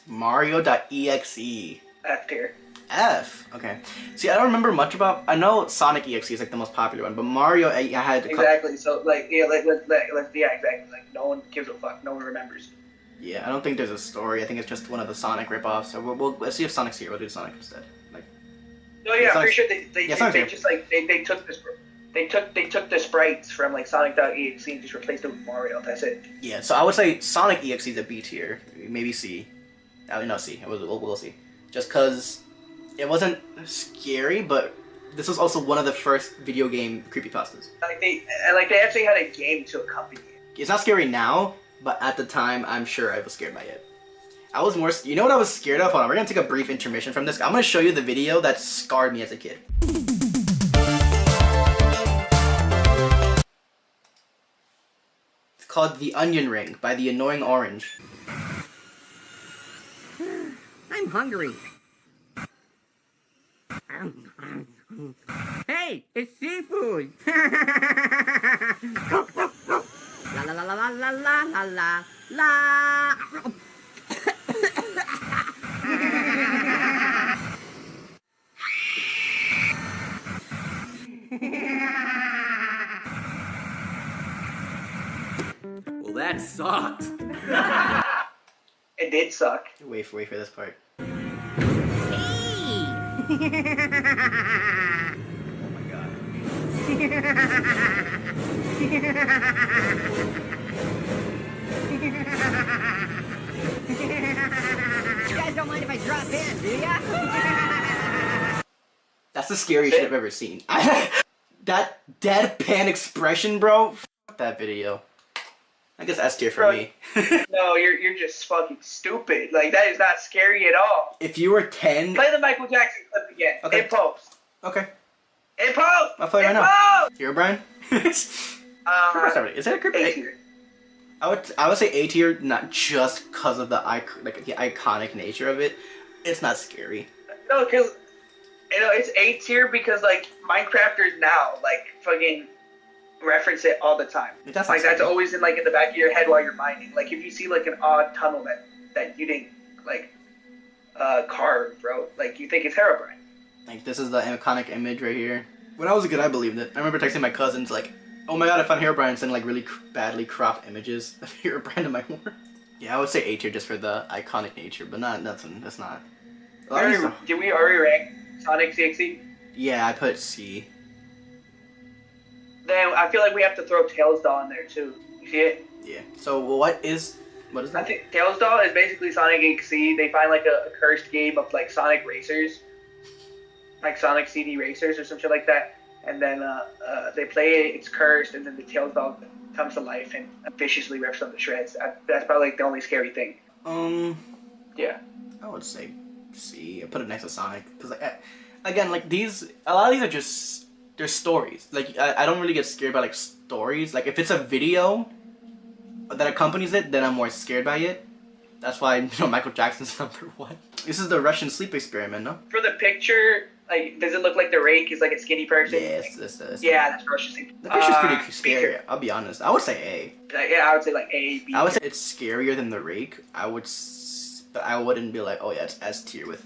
Mario.exe.
F tier.
F. Okay. See, I don't remember much about. I know Sonic EXE is like the most popular one, but Mario, I had
exactly. So like, yeah, yeah, exactly. Like, no one gives a fuck. No one remembers.
Yeah, I don't think there's a story. I think it's just one of the Sonic ripoffs. So let's see if Sonic's here. We'll do Sonic instead. Like.
No, yeah, I'm pretty sure they
Sonic's
just like they took this. They took the sprites from like Sonic.exe and just replaced it with Mario. That's it.
Yeah, so I would say Sonic EXE is a B tier, maybe C. No, C. We'll see. Just because it wasn't scary, but this was also one of the first video game creepypastas.
Like they actually had a game to accompany it.
It's not scary now, but at the time, I'm sure I was scared by it. I was more. You know what I was scared of? Hold on, we're gonna take a brief intermission from this. I'm gonna show you the video that scarred me as a kid. Called The Onion Ring by The Annoying Orange.
I'm hungry. Hey, it's seafood. La la la la la la la la la.
Well, that sucked.
It did suck.
Wait for this part.
Hey.
Oh my god.
You guys don't mind if I drop in, do ya?
That's the scariest shit I've ever seen. That deadpan expression, bro. F that video. I guess S tier for me.
No, you're just fucking stupid. Like, that is not scary at all.
If you were 10...
Play the Michael Jackson clip again.
Okay.
In post.
Okay.
In post!
I'll play it right now. Here, Brian. Is that a creepy?
A tier.
I would say A tier, not just because of the iconic nature of it. It's not scary.
No, because, you know, it's A tier because, like, Minecrafters now, like, fucking reference it all the time.
That's
like, that's always in the back of your head while you're mining. Like, if you see, like, an odd tunnel that you didn't, like, carve, bro, like, you think it's Herobrine.
Like, this is the iconic image right here. When I was a kid, I believed it. I remember texting my cousins, like, oh my god, I found Herobrine, sending, like, really badly cropped images of Herobrine in my work. Yeah, I would say A tier just for the iconic nature, but nothing. That's not.
Did we already rank Sonic CXC?
Yeah, I put C.
Then I feel like we have to throw Tails Doll in there too. You see it?
Yeah. So what is that?
I think Tails Doll is basically Sonic XC. They find like a cursed game of like Sonic Racers, like Sonic CD Racers or some shit like that. And then they play it. It's cursed, and then the Tails Doll comes to life and viciously rips them to shreds. That's probably like the only scary thing. Yeah.
I would say C. I put it next to Sonic because, like, again, like a lot of these are just there's stories. Like I don't really get scared by like stories. Like if it's a video that accompanies it, then I'm more scared by it. That's why Michael Jackson's #1. This is the Russian sleep experiment, no?
For the picture, like, does it look like the rake is like a skinny person?
Yes, this does.
Yeah, that's Russian sleep.
The picture's pretty scary. I'll be honest. I would say A.
Yeah, I would say like A, B.
I would say it's scarier than the rake. But I wouldn't be like, oh yeah, it's S tier with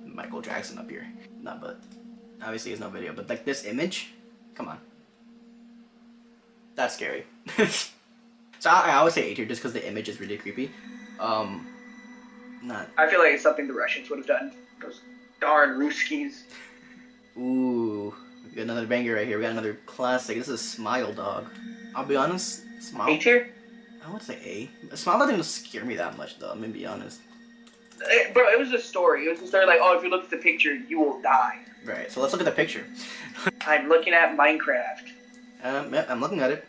Michael Jackson up here. No, but obviously it's no video. But like this image, come on, that's scary. So I would say A tier just because the image is really creepy. Not.
I feel like it's something the Russians would have done. Those darn Ruskies.
Ooh, we got another banger right here. We got another classic. This is Smile Dog. I'll be honest, Smile.
A tier?
I would say A. Smile doesn't even scare me that much though. I'm gonna be honest.
Bro, it was a story. It was a story like, oh, if you look at the picture, you will die.
Right. So let's look at the picture.
I'm looking at Minecraft.
Yeah, I'm looking at it.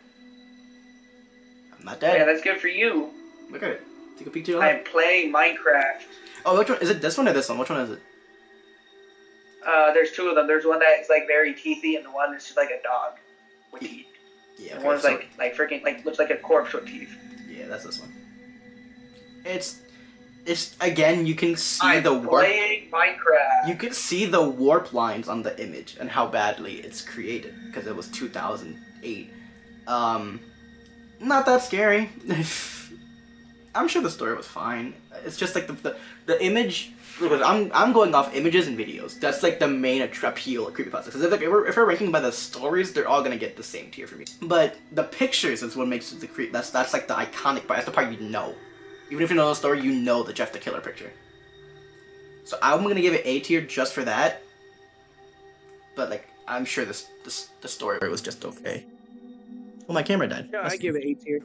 I'm not dead.
Yeah, that's good for you.
Look at it. Take a peek to your left.
I'm playing Minecraft.
Oh, which one is it? This one or this one? Which one is it?
There's two of them. There's one that's like very teethy, and the one that's just like a dog with teeth.
Yeah.
The one's like freaking looks like a corpse with teeth.
Yeah, that's this one. It's again, you can see
I'm
the warp.
playing Minecraft.
You can see the warp lines on the image and how badly it's created because it was 2008. Not that scary. I'm sure the story was fine. It's just like the image. I'm going off images and videos. That's like the main appeal of creepypastas. Because if we're ranking by the stories, they're all gonna get the same tier for me. But the pictures is what makes it the creep. That's like the iconic part. That's the part you know. Even if you know the story, you know the Jeff the Killer picture. So I'm gonna give it A tier just for that. But like, I'm sure the story was just okay. Well, my camera died.
No, I give it A tier.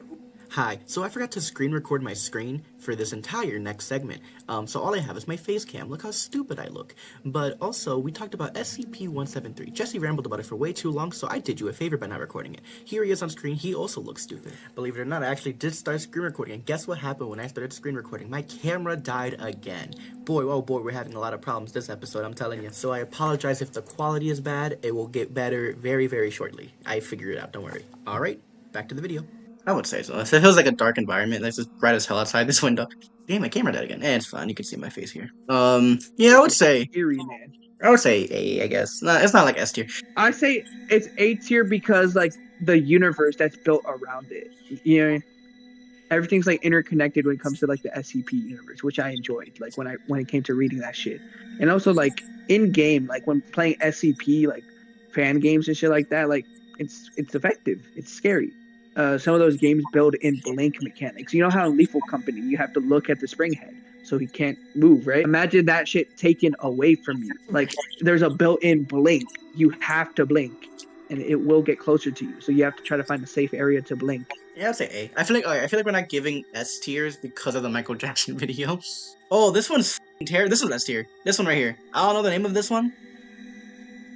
Hi, so I forgot to screen record my screen for this entire next segment, so all I have is my face cam. Look how stupid I look. But also, we talked about SCP-173. Jesse rambled about it for way too long, so I did you a favor by not recording it. Here he is on screen, he also looks stupid. Believe it or not, I actually did start screen recording, and guess what happened when I started screen recording? My camera died again. Boy, oh boy, we're having a lot of problems this episode, I'm telling you. So I apologize if the quality is bad, it will get better very, very shortly. I figured it out, don't worry. Alright, back to the video. I would say so. It feels like a dark environment. It's just bright as hell outside this window. Damn, my camera died again. It's fine. You can see my face here. Yeah, I would say
Eerie, man.
I would say A, I guess. No, it's not like S tier.
I say it's A tier because like the universe that's built around it. You know, everything's like interconnected when it comes to like the SCP universe, which I enjoyed. Like when it came to reading that shit, and also like in game, like when playing SCP, like fan games and shit like that, like it's effective. It's scary. Some of those games build in blink mechanics. You know how in Lethal Company you have to look at the spring head so he can't move, right? Imagine that shit taken away from you. Like there's a built-in blink. You have to blink, and it will get closer to you. So you have to try to find a safe area to blink.
Yeah, I'd say A. I feel like we're not giving S tiers because of the Michael Jackson video. Oh, this one's terrible. This one's S tier. This one right here. I don't know the name of this one.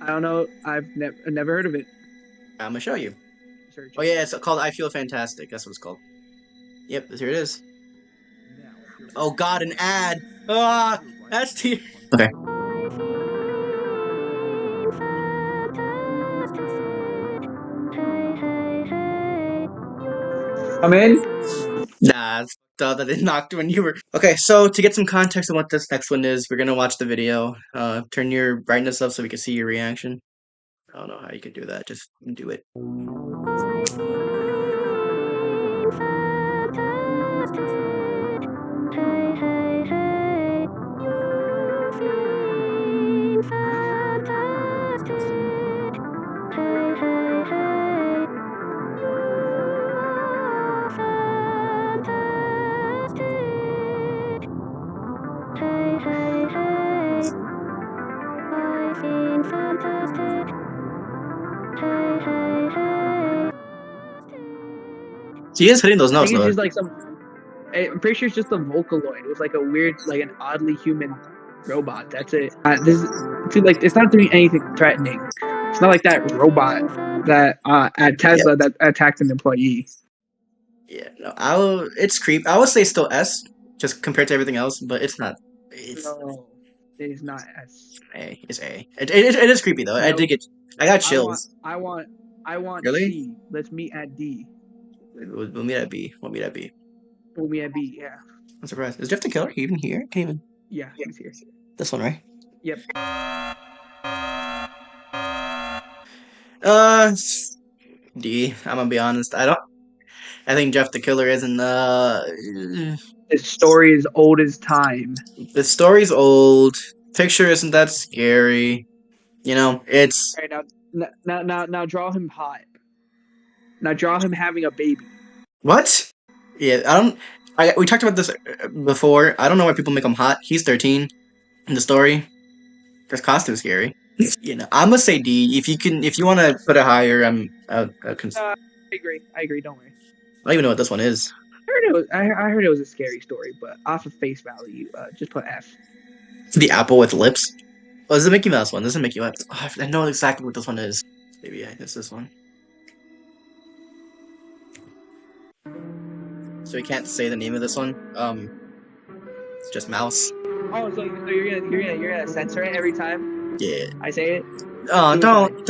I don't know. I've never heard of it.
I'm gonna show you.
Search
Oh
it.
yeah, it's called I Feel Fantastic. That's what it's called. Yep, here it is. Oh god, an ad! Ah, that's tier. Okay.
I'm in.
Nah, it's fucked up that it knocked when you were. Okay, so to get some context on what this next one is, we're gonna watch the video. Turn your brightness up so we can see your reaction. I don't know how you could do that. Just do it. He is hitting those
I
notes,
think it's
though.
just like some. I'm pretty sure it's just a Vocaloid. It was like a weird, like an oddly human robot. That's it. It's not doing anything threatening. It's not like that robot that at Tesla that attacked an employee.
Yeah, no, it's creep. I would say still S, just compared to everything else, but it's not.
No. It is not S.
A. It's A. It is creepy though. I
No.
did get. I got chills.
I want
Really?
C. Let's meet at D.
We'll meet at B. We'll meet at B.
We'll meet at B. Yeah.
I'm surprised. Is Jeff the Killer even here? Can't even.
Yeah. He's here.
This one, right?
Yep.
D. I'm gonna be honest. I think Jeff the Killer isn't.
This story is old as time.
The story's old. Picture isn't that scary. You know, it's.
All right, now draw him hot. Now draw him having a baby.
What? Yeah, I don't. We talked about this before. I don't know why people make him hot. He's 13 in the story. His costume's scary. You know, I'm gonna say D. If you want to put it higher, I
agree. Don't worry.
don't even know what this one is.
I heard it was a scary story, but off of face value, just put F.
The apple with lips. Oh, this is the Mickey Mouse one. This is Mickey Mouse. Oh, I know exactly what this one is. Maybe it's this one. So we can't say the name of this one. It's just mouse.
Oh, so you're gonna censor it every time
Yeah.
I say it?
Oh, don't.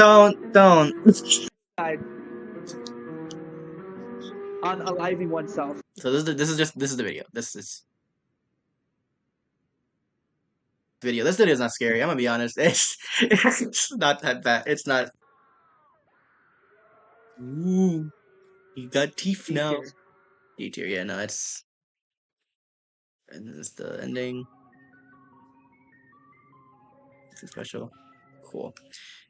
On aliving oneself.
So this is the video. This video is not scary. I'm gonna be honest. It's not that bad. It's not. Ooh, you got teeth now. D tier, yeah, no, it's. And this is the ending. It's special. Cool.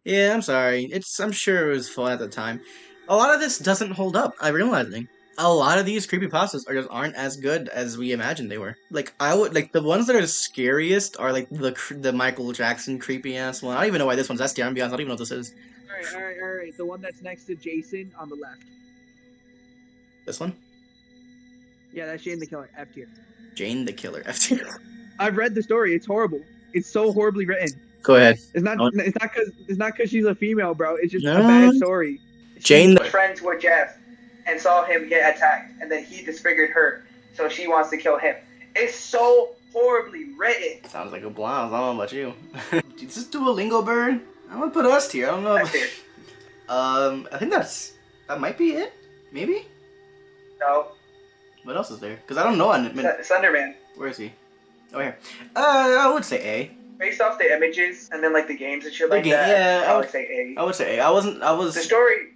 Yeah, I'm sorry. I'm sure it was fun at the time. A lot of this doesn't hold up. I'm realizing. A lot of these creepypastas aren't as good as we imagined they were. Like the ones that are scariest are like the Michael Jackson creepy ass one. I don't even know why this one's S tier. I'm gonna be honest. I don't even know what this is.
All right. The one that's next to Jason on the left.
This one?
Yeah, that's Jane the Killer. F tier.
Jane the Killer. F tier.
I've read the story. It's horrible. It's so horribly written.
Go ahead.
It's not because she's a female, bro. It's just a bad story.
Jane.
Was friends with Jeff and saw him get attacked, and then he disfigured her, so she wants to kill him. It's so horribly written.
Sounds like a blouse. I don't know about you. Is this Duolingo bird? I'm gonna put S tier. I don't know. I think that might be it. Maybe.
No.
What else is there? Because I don't know.
Slenderman.
Where is he? Oh, here. I would say A.
Based off the images and then like the games and shit that.
Yeah,
I would say A.
I would say A. I was.
The story.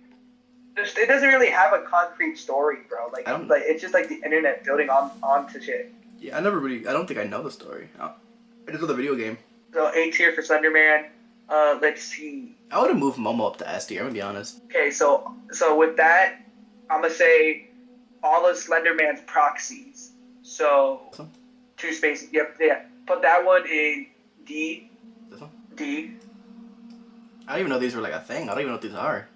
It doesn't really have a concrete story, bro. Like it's just like the internet building onto shit.
Yeah, I don't think I know the story. I just know the video game.
So A tier for Slenderman. Let's see.
I would have moved Momo up to S tier. I'm gonna be honest.
Okay, so with that, I'm gonna say all of Slenderman's proxies. So 2 spaces. Yep, yeah. Put that one in D.
This one?
D.
I don't even know these were like a thing. I don't even know what these are.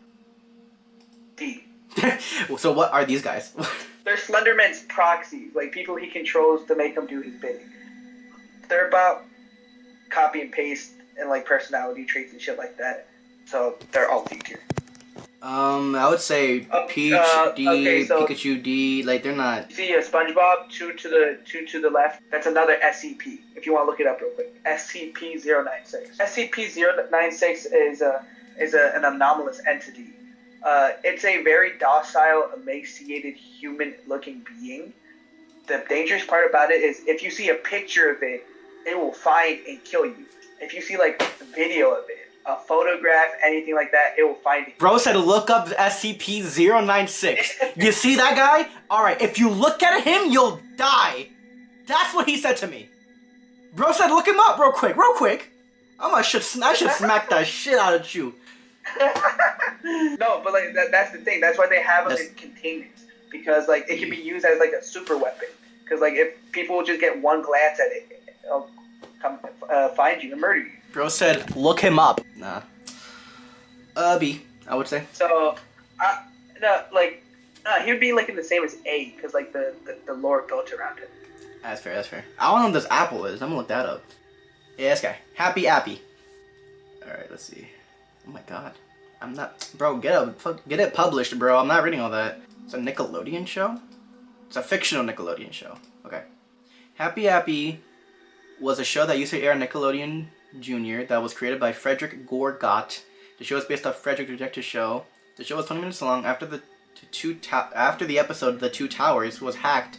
D.
So what are these guys?
They're Slenderman's proxies, like people he controls to make him do his bidding. They're about copy and paste and like personality traits and shit like that. So they're all D tier.
I would say Peach D,
okay, so
Pikachu D. Like they're not.
See a SpongeBob 2 to the left. That's another SCP. If you want to look it up real quick, SCP-096. SCP-096 is an anomalous entity. It's a very docile, emaciated, human-looking being. The dangerous part about it is if you see a picture of it, it will find and kill you. If you see like a video of it, a photograph, anything like that, it will find it.
Bro said look up SCP-096. You see that guy? Alright, if you look at him, you'll die. That's what he said to me. Bro said look him up real quick. I should smack the shit out of you.
No, but like that's the thing. That's why they have them in containers. Because like it can be used as like a super weapon. Because like if people just get one glance at it, it'll come find you and murder you.
Bro said, look him up. Nah. B, I would say.
So, he would be like in the same as A, because like the lore built around him.
That's fair. I don't know what this apple is. I'm gonna look that up. Yeah, this guy. Happy Appy. Alright, let's see. Oh my god. I'm not... Bro, get it published, bro. I'm not reading all that. It's a Nickelodeon show? It's a fictional Nickelodeon show. Okay. Happy Appy was a show that used to air on Nickelodeon Jr. that was created by Frederick Gorgot. The show is based off Frederick Detective Show. The show was 20 minutes long. After the episode, The Two Towers was hacked.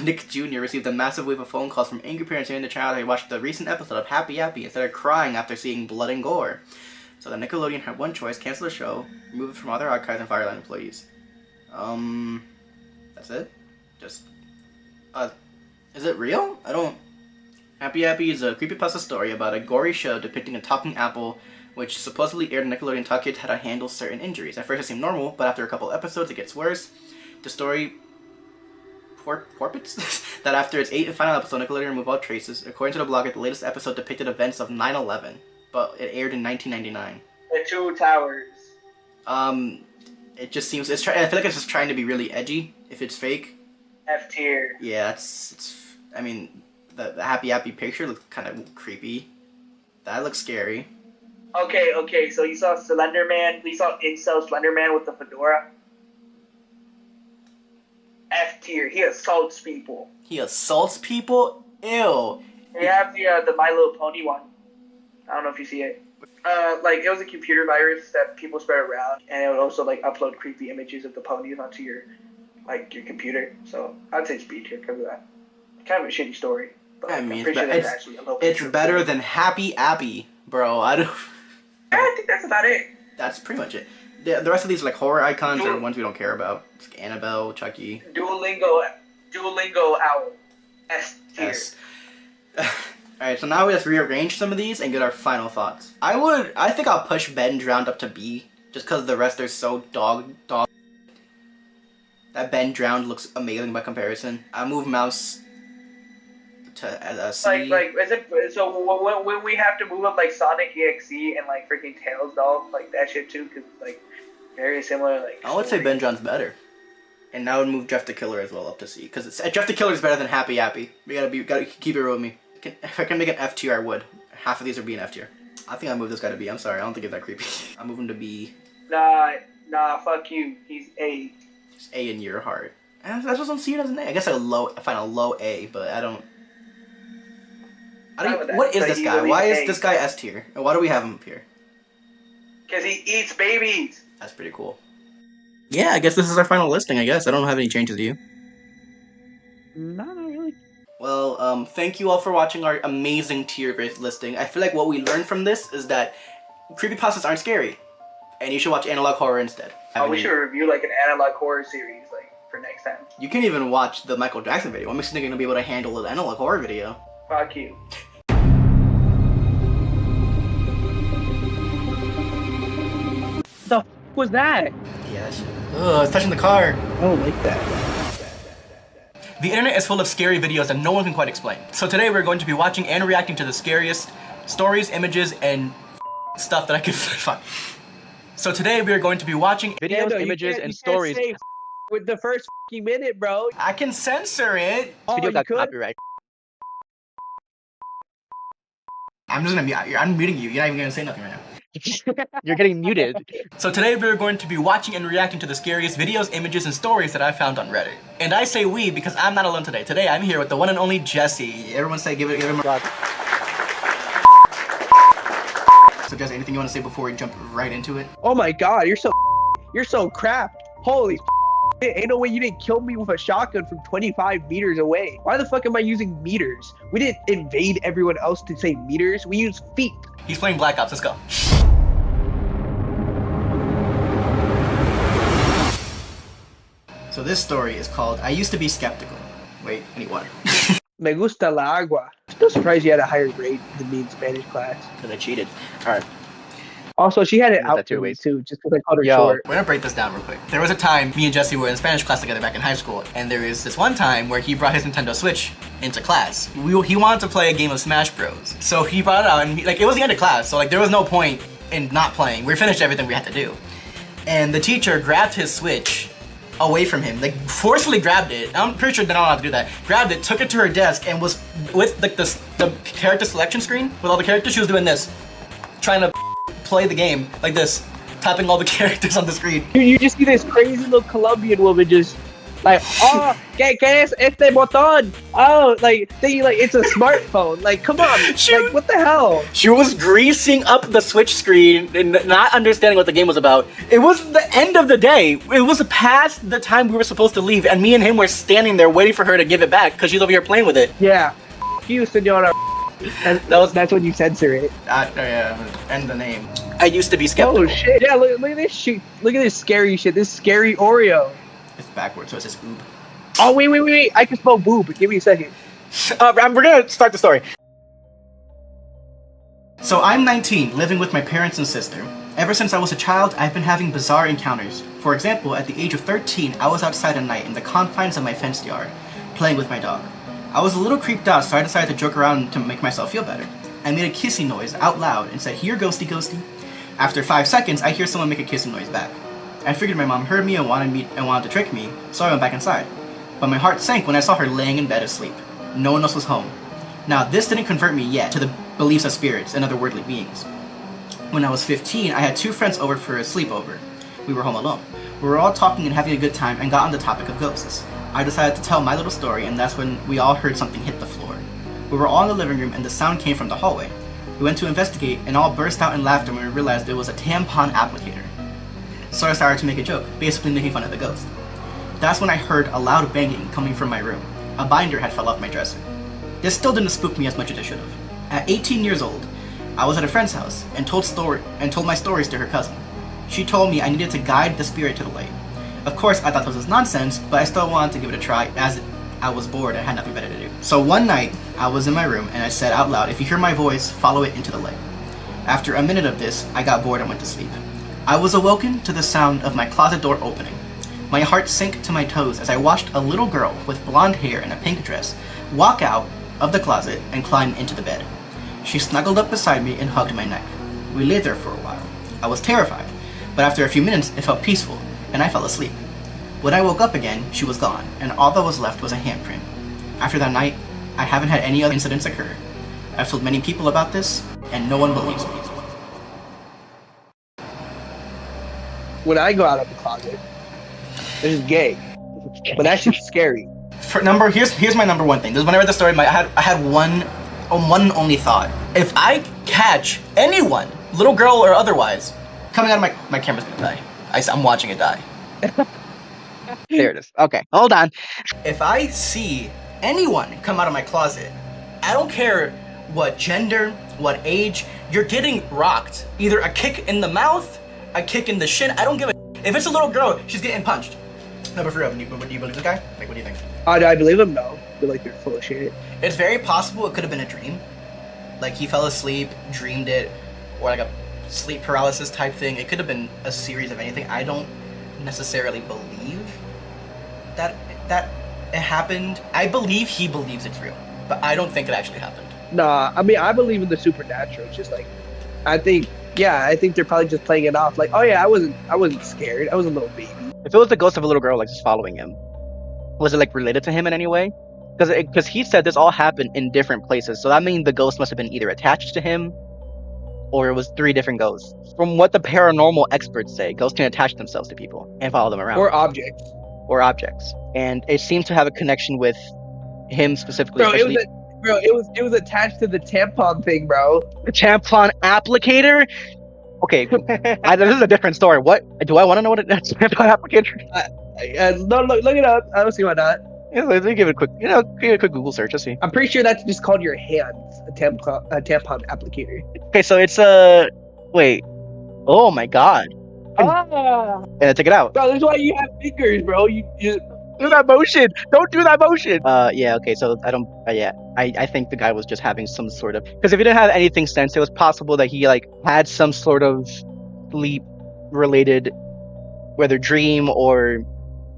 Nick Jr. received a massive wave of phone calls from angry parents saying the child had watched the recent episode of Happy Appy and started crying after seeing blood and gore. So the Nickelodeon had one choice: cancel the show, remove it from other archives, and fire line employees. That's it? Just, is it real? I don't... Happy Appy is a creepypasta story about a gory show depicting a talking apple, which supposedly aired on Nickelodeon taught kids how to handle certain injuries. At first it seemed normal, but after a couple episodes it gets worse. The story portrays that after its 8th and final episode, Nickelodeon removed all traces. According to the blogger, the latest episode depicted events of 9/11, but it aired in 1999.
The Two Towers.
It just seems I feel like it's just trying to be really edgy. If it's fake,
F tier.
yeah, it's. I mean, the Happy Appy picture looks kind of creepy. That looks scary.
Okay, so you saw Slender Man, we saw Incel Slender Man with the fedora. F tier, he assaults people.
He assaults people? Ew.
They have the My Little Pony one. I don't know if you see it. Like, it was a computer virus that people spread around, and it would also, like, upload creepy images of the ponies onto your computer. So, I'd say it's B tier because of that. Kind of a shitty story. But, like,
I mean,
I'm pretty sure there's actually a little bit
it's
truth
better
to it.
than Happy Appy, bro.
Yeah, I think that's about it.
That's pretty much it. The rest of these, like, horror icons are ones we don't care about. It's like Annabelle, Chucky.
Duolingo Owl. S tier.
S. Alright, so now we just rearrange some of these and get our final thoughts. I think I'll push Ben Drowned up to B, just because the rest are so dog. That Ben Drowned looks amazing by comparison. I move Mouse to C.
Like, is it, so when we have to move up, like, Sonic EXE and, like, freaking Tails doll, like, that shit too, because, like, very similar, like,
I would say Ben Drowned's better. And I would move Jeff the Killer as well up to C, because Jeff the Killer is better than Happy Appy. We gotta keep it real with me. If I can make an F tier, I would. Half of these are B and F tier. I think I moved this guy to B. I'm sorry, I don't think it's that creepy. I'm moving to B.
Nah, fuck you. He's A.
Just A in your heart. I just don't see it as an A. I guess I find a low A, but I don't. What is this guy? Why is this guy S tier? And why do we have him up here?
Because he eats babies.
That's pretty cool. Yeah, I guess this is our final listing, I guess. I don't have any changes to you.
No, not really.
Well, thank you all for watching our amazing tier-based listing. I feel like what we learned from this is that creepypastas aren't scary. And you should watch analog horror instead.
We should review, like, an analog horror series, like, for next time.
You can even watch the Michael Jackson video. What makes you think you're going to be able to handle an analog horror video?
Fuck you.
The f was that?
Yeah, that shit. Ugh, it's touching the car.
I don't like that.
The internet is full of scary videos that no one can quite explain. So today we're going to be watching and reacting to the scariest stories, images, and stuff that I could find. So today we are going to be watching
Videos, images, and stories. With the first minute, bro.
I can censor it.
Oh,
Video
you
got
could?
copyright.
I'm just gonna be. I'm muting you. You're not even gonna say nothing right now.
You're getting muted.
So today we're going to be watching and reacting to the scariest videos, images, and stories that I found on Reddit. And I say we because I'm not alone today. Today I'm here with the one and only Jesse. Everyone say give him a rock. So Jesse, anything you want to say before we jump right into it?
Oh my god, you're so crap. Holy ain't no way you didn't kill me with a shotgun from 25 meters away. Why the fuck am I using meters? We didn't invade everyone else to say meters. We use feet.
He's playing Black Ops. Let's go. So this story is called I Used to Be Skeptical. Wait, I need water.
Me gusta la agua. Still surprised you had a higher grade than me in Spanish class.
Because I cheated. Alright.
Also, she had it
Use
out
that
to
too,
me
wait.
too, just because I called her
Yo.
short.
We're gonna break this down real quick. There was a time me and Jesse were in Spanish class together back in high school, and there is this one time where he brought his Nintendo Switch into class. He wanted to play a game of Smash Bros. So he brought it out, and it was the end of class, so there was no point in not playing. We finished everything we had to do. And the teacher grabbed his Switch away from him, forcefully grabbed it. I'm pretty sure they're not allowed to do that. Grabbed it, took it to her desk, and was with the character selection screen with all the characters. She was doing this, trying to play the game like this, tapping all the characters on the screen.
Dude, you just see this crazy little Colombian woman just Like, oh, ¿qué es este botón? Oh, like thinking like it's a smartphone. Like, come on, like what the hell?
She was greasing up the Switch screen and not understanding what the game was about. It was the end of the day. It was past the time we were supposed to leave, and me and him were standing there waiting for her to give it back because she's over here playing with it.
Yeah, F you, senora. And that's when you censor it.
Yeah, and the name. I used to be skeptical.
Oh shit! Yeah, look at this shit. Look at this scary shit. This scary Oreo.
It's backwards, so it says oob.
Oh wait! I can spell boob. Give me a second.
We're gonna start the story. So I'm 19, living with my parents and sister. Ever since I was a child, I've been having bizarre encounters. For example, at the age of 13, I was outside at night in the confines of my fenced yard, playing with my dog. I was a little creeped out, so I decided to joke around to make myself feel better. I made a kissing noise out loud and said, "Here, ghosty ghosty." After 5 seconds, I hear someone make a kissing noise back. I figured my mom heard me and wanted to trick me, so I went back inside. But my heart sank when I saw her laying in bed asleep. No one else was home. Now, this didn't convert me yet to the beliefs of spirits and other worldly beings. When I was 15, I had 2 friends over for a sleepover. We were home alone. We were all talking and having a good time and got on the topic of ghosts. I decided to tell my little story, and that's when we all heard something hit the floor. We were all in the living room and the sound came from the hallway. We went to investigate and all burst out in laughter when we realized it was a tampon applicator. So I started to make a joke, basically making fun of the ghost. That's when I heard a loud banging coming from my room. A binder had fell off my dresser. This still didn't spook me as much as it should have. At 18 years old, I was at a friend's house and told my stories to her cousin. She told me I needed to guide the spirit to the light. Of course, I thought this was nonsense, but I still wanted to give it a try as I was bored and had nothing better to do. So one night, I was in my room and I said out loud, "If you hear my voice, follow it into the light." After a minute of this, I got bored and went to sleep. I was awoken to the sound of my closet door opening. My heart sank to my toes as I watched a little girl with blonde hair and a pink dress walk out of the closet and climb into the bed. She snuggled up beside me and hugged my neck. We lay there for a while. I was terrified, but after a few minutes, it felt peaceful, and I fell asleep. When I woke up again, she was gone, and all that was left was a handprint. After that night, I haven't had any other incidents occur. I've told many people about this, and no one believes me.
When I go out of the closet, it's gay, but that shit's scary.
Here's my number one thing. This when I read the story, I had one only thought. If I catch anyone, little girl or otherwise, coming out of my camera's gonna die. I'm watching it die.
There it is. Okay, hold on.
If I see anyone come out of my closet, I don't care what gender, what age, you're getting rocked. Either a kick in the mouth, a kick in the shin, I don't give a if it's a little girl, she's getting punched. No, but for real, do you believe this guy? Like, what do you think?
Do I believe him? No. I feel like they're full of shit.
It's very possible it could have been a dream. Like, he fell asleep, dreamed it, or like a sleep paralysis type thing. It could have been a series of anything. I don't necessarily believe that it happened. I believe he believes it's real, but I don't think it actually happened.
Nah, I mean, I believe in the supernatural. It's just like, I think they're probably just playing it off. Like, oh yeah, I wasn't scared. I was a little baby.
If it was the ghost of a little girl, like, just following him, was it, like, related to him in any way? Because he said this all happened in different places, so that means the ghost must have been either attached to him, or it was 3 different ghosts. From what the paranormal experts say, ghosts can attach themselves to people and follow them around.
Or objects.
And it seems to have a connection with him specifically.
Bro, it was attached to the tampon thing, bro.
The tampon applicator? Okay, this is a different story. What do I want to know what a tampon applicator?
No, look it up. I don't see why not.
Yeah, let me give it a quick, Google search. Let's see.
I'm pretty sure that's just called your hands, a tampon applicator.
Okay, so it's wait. Oh my god. Yeah, take it out.
Bro, that's why you have fingers, bro. You
do that motion. Don't do that motion. Yeah. Okay. So I don't. I think the guy was just having some sort of, because if he didn't have anything sense, it was possible that he like had some sort of sleep-related, whether dream or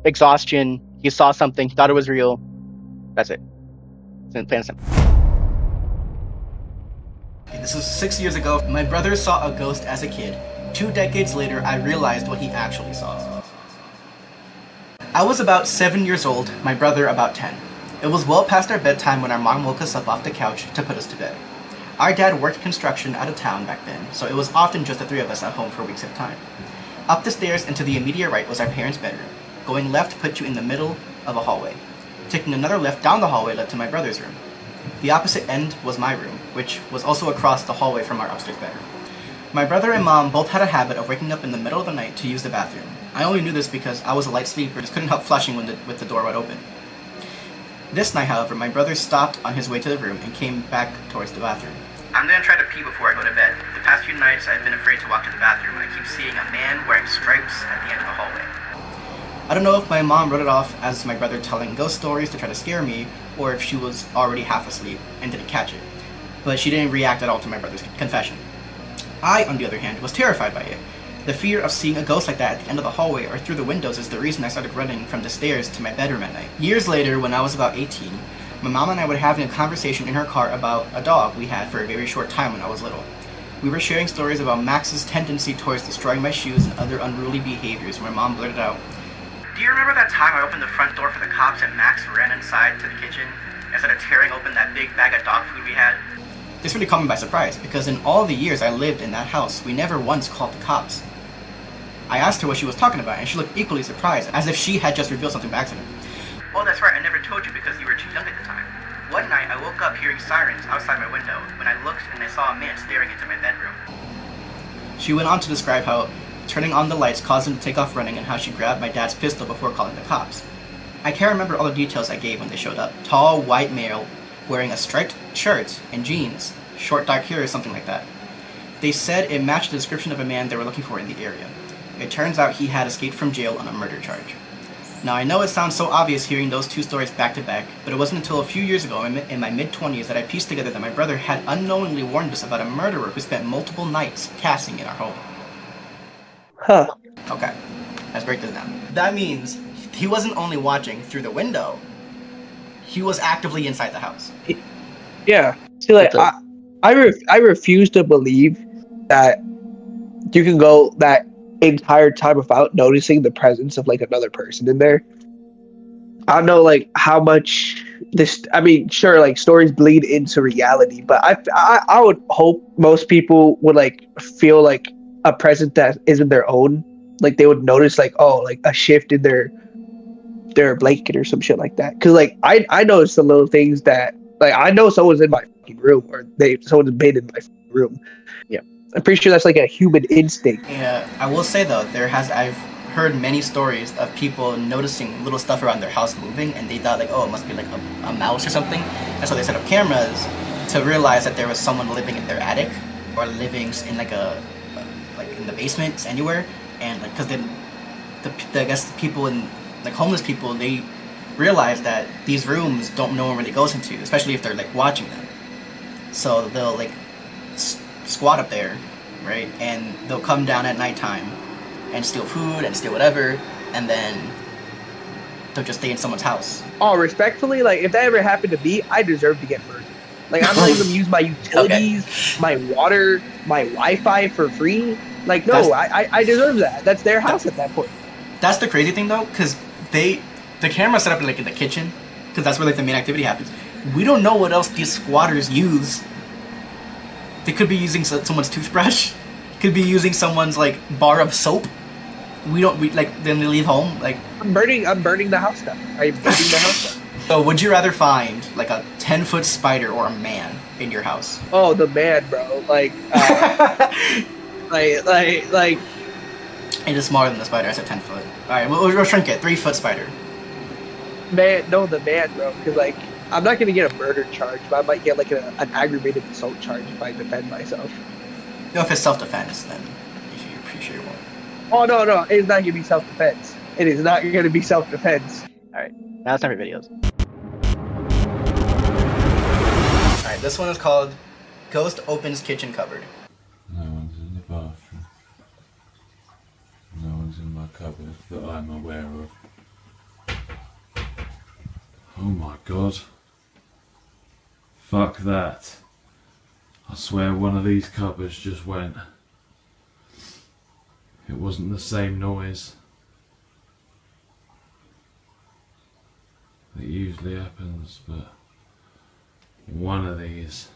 exhaustion. He saw something, thought it was real. That's it. It's plain and simple.
This was 6 years ago. My brother saw a ghost as a kid. 2 decades later, I realized what he actually saw. I was about 7 years old, my brother about 10. It was well past our bedtime when our mom woke us up off the couch to put us to bed. Our dad worked construction out of town back then, so it was often just the 3 of us at home for weeks at a time. Up the stairs and to the immediate right was our parents' bedroom. Going left put you in the middle, of a hallway. Taking another left down the hallway led to my brother's room. The opposite end was my room, which was also across the hallway from our upstairs bedroom. My brother and mom both had a habit of waking up in the middle of the night to use the bathroom. I only knew this because I was a light sleeper, just couldn't help flushing with the door wide open. This night, however, my brother stopped on his way to the room and came back towards the bathroom. I'm gonna try to pee before I go to bed. The past few nights, I've been afraid to walk to the bathroom. I keep seeing a man wearing stripes at the end of the hallway. I don't know if my mom wrote it off as my brother telling ghost stories to try to scare me, or if she was already half asleep and didn't catch it. But she didn't react at all to my brother's confession. I, on the other hand, was terrified by it. The fear of seeing a ghost like that at the end of the hallway or through the windows is the reason I started running from the stairs to my bedroom at night. Years later, when I was about 18, my mom and I were having a conversation in her car about a dog we had for a very short time when I was little. We were sharing stories about Max's tendency towards destroying my shoes and other unruly behaviors when my mom blurted out, "Do you remember that time I opened the front door for the cops and Max ran inside to the kitchen instead of tearing open that big bag of dog food we had?" This really caught me by surprise, because in all the years I lived in that house, we never once called the cops. I asked her what she was talking about, and she looked equally surprised, as if she had just revealed something by accident. "Oh, that's right, I never told you because you were too young at the time. One night, I woke up hearing sirens outside my window when I looked and I saw a man staring into my bedroom." She went on to describe how turning on the lights caused him to take off running and how she grabbed my dad's pistol before calling the cops. I can't remember all the details I gave when they showed up. Tall, white male, wearing a striped shirt and jeans, short dark hair or something like that. They said it matched the description of a man they were looking for in the area. It turns out he had escaped from jail on a murder charge. Now I know it sounds so obvious hearing those two stories back to back, but it wasn't until a few years ago in my mid-20s that I pieced together that my brother had unknowingly warned us about a murderer who spent multiple nights casting in our home.
Huh.
Okay, let's break this down. That means he wasn't only watching through the window, he was actively inside the house.
Yeah. See, like, I refuse to believe that you can go that entire time without noticing the presence of like another person in there. I don't know like how much this. I mean, sure, like stories bleed into reality, but I would hope most people would like feel like a presence that isn't their own. Like they would notice like, oh, like a shift in their blanket or some shit like that. Because like I noticed the little things that like I know someone's in my fucking room or someone's been in my fucking room. Yeah, I'm pretty sure that's like a human instinct.
Yeah, I will say though, I've heard many stories of people noticing little stuff around their house moving, and they thought like, oh, it must be like a mouse or something, and so they set up cameras to realize that there was someone living in their attic or living in like in the basement anywhere, and like because then I guess the people in like homeless people, they realize that these rooms no one really goes into, especially if they're like watching them, so they'll like squat up there, right, and they'll come down at nighttime and steal food and steal whatever, and then they'll just stay in someone's house.
Oh, respectfully, like if that ever happened to me, I deserve to get murdered. Like I'm letting them use my utilities, my water, my Wi-Fi for free. Like no, I deserve that. That's their house at that point.
That's the crazy thing though, because the camera set up like in the kitchen, because that's where like the main activity happens. We don't know what else these squatters use. They could be using someone's toothbrush, could be using someone's like bar of soap. We like then they leave home like
I'm burning the house down. I'm burning the house down.
So would you rather find like a 10-foot spider or a man in your house?
Oh, the man, bro. Like like
it is smaller than the spider. I said 10 foot. All right, we'll shrink it. 3-foot spider.
Man, no, the man, bro. Because like I'm not gonna get a murder charge, but I might get like an aggravated assault charge if I defend myself.
No, if it's self-defense, then you're pretty sure you won't.
Oh no, it's not gonna be self-defense. It is not gonna be self-defense.
All right, now it's time for videos.
All right, this one is called "Ghost Opens Kitchen Cupboard."
No one's in the bathroom. No one's in my cupboard that I'm aware of. Oh my god. Fuck that. I swear one of these cupboards just went. It wasn't the same noise that usually happens, but one of these.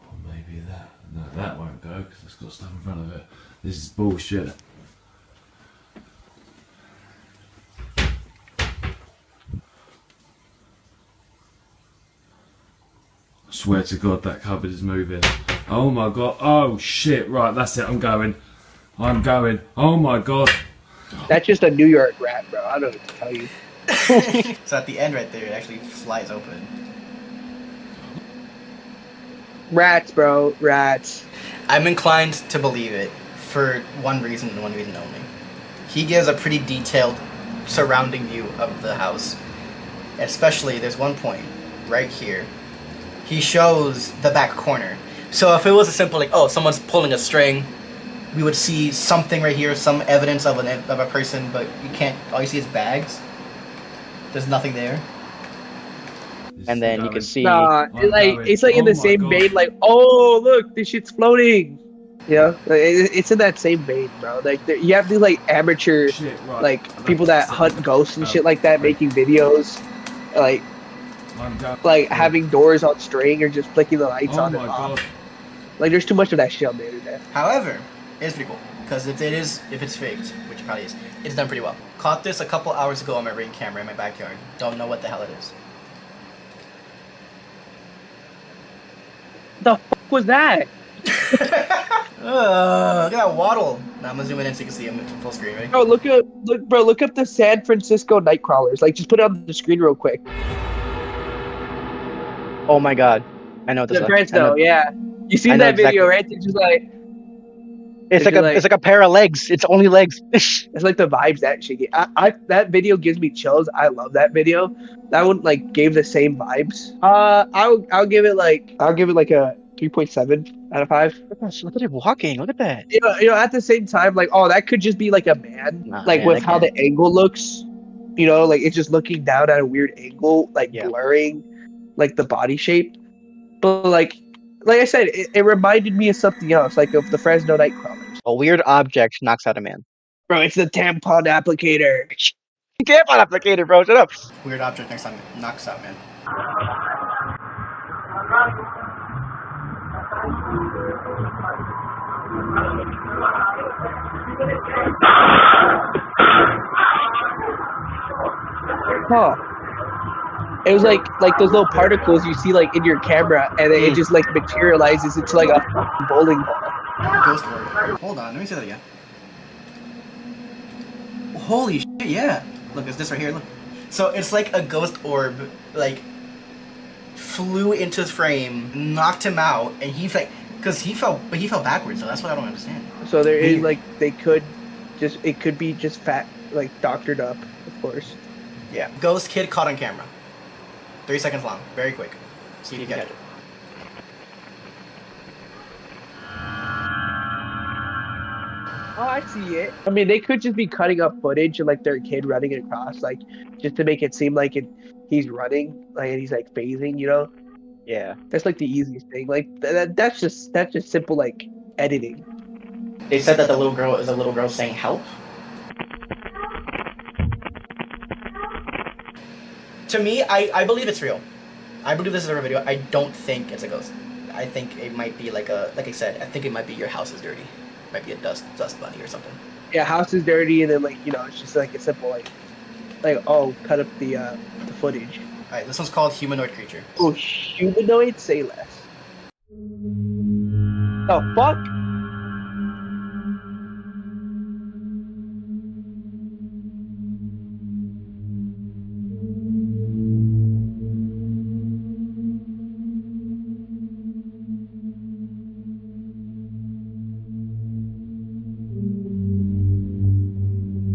Or maybe that. No, that won't go because it's got stuff in front of it. This is bullshit. I swear to God that cupboard is moving. Oh my God. Oh shit. Right, that's it. I'm going. Oh my God.
That's just a New York rat, bro. I don't know what to tell you.
So at the end right there, it actually flies open.
Rats, bro. Rats.
I'm inclined to believe it for one reason and one reason only. He gives a pretty detailed surrounding view of the house. Especially, there's one point right here. He shows the back corner. So if it was a simple like, oh, someone's pulling a string, we would see something right here, some evidence of a person, but you can't. All you see is bags. There's nothing there.
And then you can see.
Nah, it's like in the same vein. Like, oh look, this shit's floating. Yeah, it's in that same vein, bro. Like you have these like amateur, like people that hunt ghosts and shit like that, making videos, like having doors on string or just flicking the lights on and off. Like there's too much of that shit on the internet.
However, it's pretty cool because if it's faked, which it probably is, it's done pretty well. Caught this a couple hours ago on my Ring camera in my backyard. Don't know what the hell it is.
The fuck was that?
Look at that waddle. Now I'm gonna zoom in so you can see him full screen, right?
Bro, look up the San Francisco night crawlers. Like, just put it on the screen real quick.
Oh my God, I know what this.
The Fresno, yeah. You seen that video, right? It's just like.
It's like a pair of legs. It's only legs.
It's like the vibes that shit get. That video gives me chills. I love that video. That one like gave the same vibes. I'll give it like a 3.7 out of 5.
Look at it walking. Look at that.
You know, at the same time, like, oh, that could just be like a man, with how the angle looks. You know, like it's just looking down at a weird angle, like blurring, like the body shape. But like I said, it reminded me of something else, like of the Fresno night crawlers.
A weird object knocks out a man.
Bro, it's the tampon applicator.
Tampon applicator, bro. Shut up.
Weird object next time knocks out, man.
Huh. It was like those little particles you see like in your camera, and then it just like materializes into like a bowling ball.
Ghost orb. Hold on, let me see that again. Holy shit, yeah. Look, it's this right here, look. So it's like a ghost orb, like, flew into his frame, knocked him out, and he's like, because he fell backwards, so that's what I don't understand.
So there is like, it could be just fat, like doctored up, of course.
Yeah. Ghost kid caught on camera. 30 seconds long. Very quick. See if you get it.
Oh, I see it. I mean, they could just be cutting up footage of like their kid running across, like just to make it seem like he's running, like and he's like phasing, you know?
Yeah.
That's like the easiest thing. Like that's just simple like editing.
They said that the little girl is a little girl saying help. To me, I believe it's real. I believe this is a real video. I don't think it's a ghost. I think it might be like I said, I think it might be your house is dirty. It might be a dust bunny or something.
Yeah, house is dirty, and then like, you know, it's just like a simple like oh, cut up the footage.
Alright, this one's called Humanoid Creature.
Oh, humanoid, say less. The fuck?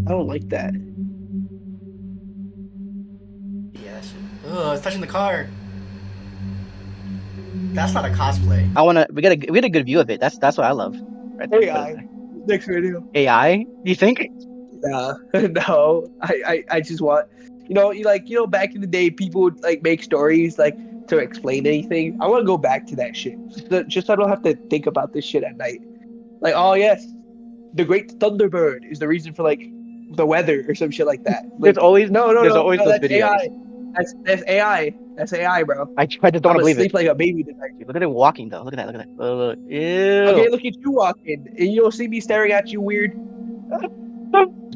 I don't like that.
Yeah, that shit. Ugh, it's touching the car. That's not a cosplay.
We get a good view of it. That's what I love. Right there.
AI. Next video.
AI? You think?
No. I just want, back in the day, people would like make stories like to explain anything. I want to go back to that shit, just so I don't have to think about this shit at night. Like, oh yes, the Great Thunderbird is the reason for like the weather or some shit like that. Like,
There's always those
that's
videos.
AI. That's AI. That's AI, bro.
I just don't want to believe
sleep
it.
like a baby tonight.
Look at it walking though. Look at that. Ew.
Okay, look at you walking, and you'll see me staring at you weird.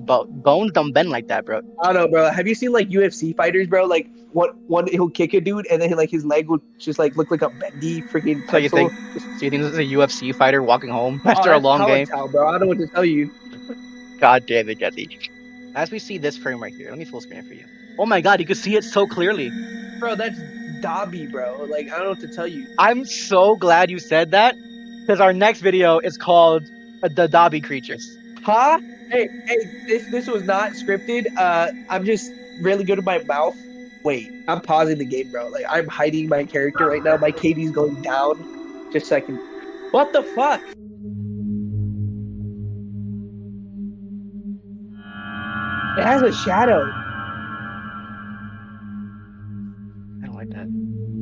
bones don't bend like that, bro.
I don't know, bro. Have you seen like UFC fighters, bro? Like he'll kick a dude and then like his leg will just like look like a bendy freaking
So you
pencil.
think this is a UFC fighter walking home after a
That's
long game?
Palatine, bro. I don't know what to tell you.
God damn it, Jesse. As we see this frame right here, let me full screen it for you. Oh my god, you can see it so clearly.
Bro, that's Dobby, bro. Like, I don't know what to tell you.
I'm so glad you said that, because our next video is called The Dobby Creatures.
Huh? Hey, this was not scripted. I'm just really good with my mouth. Wait, I'm pausing the game, bro. Like, I'm hiding my character right now. My KD's going down. Just a second. What the fuck? It has a shadow.
I don't like that.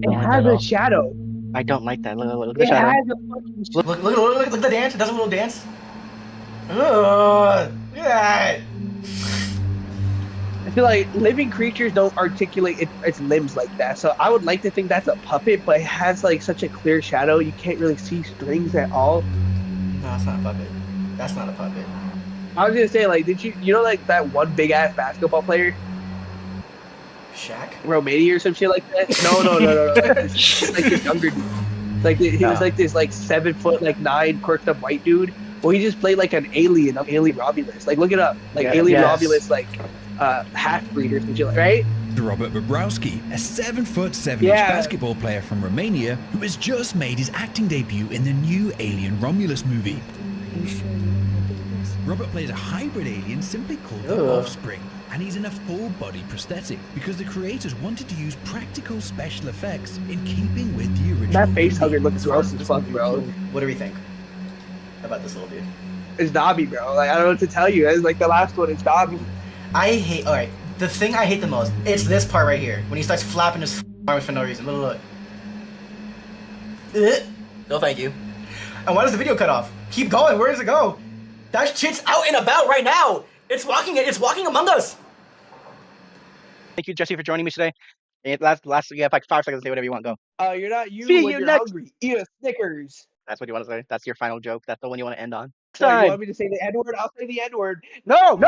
It has a shadow.
I don't like that. Look at the
It
shadow.
has a fucking shadow.
Look at the dance. It does a little dance. Ugh, look at that.
I feel like living creatures don't articulate its limbs like that. So I would like to think that's a puppet, but it has like such a clear shadow. You can't really see strings at all.
No, that's not a puppet. That's not a puppet.
I was gonna say, like, did you know like that one big ass basketball player,
Shaq?
Romania or some shit like that? No. Like this younger dude. Like he was like this like 7 foot like 9 quirked up white dude. Well, he just played like an alien Romulus. Like look it up. Like alien Romulus, like half breed or some shit, right?
Robert Bobrowski, a 7'7" basketball player from Romania who has just made his acting debut in the new Alien Romulus movie.
Are you sure you want to do this?
Robert plays a hybrid alien simply called the Offspring, and he's in a full body prosthetic because the creators wanted to use practical special effects in keeping with the original
That face
movie.
hugger looks gross as fuck, bro.
What do we think about this little dude?
It's Dobby, bro. Like I don't know what to tell you. It's like the last one. It's Dobby.
Alright, the thing I hate the most, it's this part right here. When he starts flapping his arms for no reason. Look. No thank you. And why does the video cut off? Keep going, where does it go? That shit's out and about right now! It's walking among us!
Thank you, Jesse, for joining me today. And last, you have like 5 seconds to say whatever you want. Go.
You're not you
See
when
you
you're
next-
hungry. Eat a Snickers.
That's what you want to say. That's your final joke. That's the one you want to end on.
So you want me to say the N-word? I'll say the N-word.
No.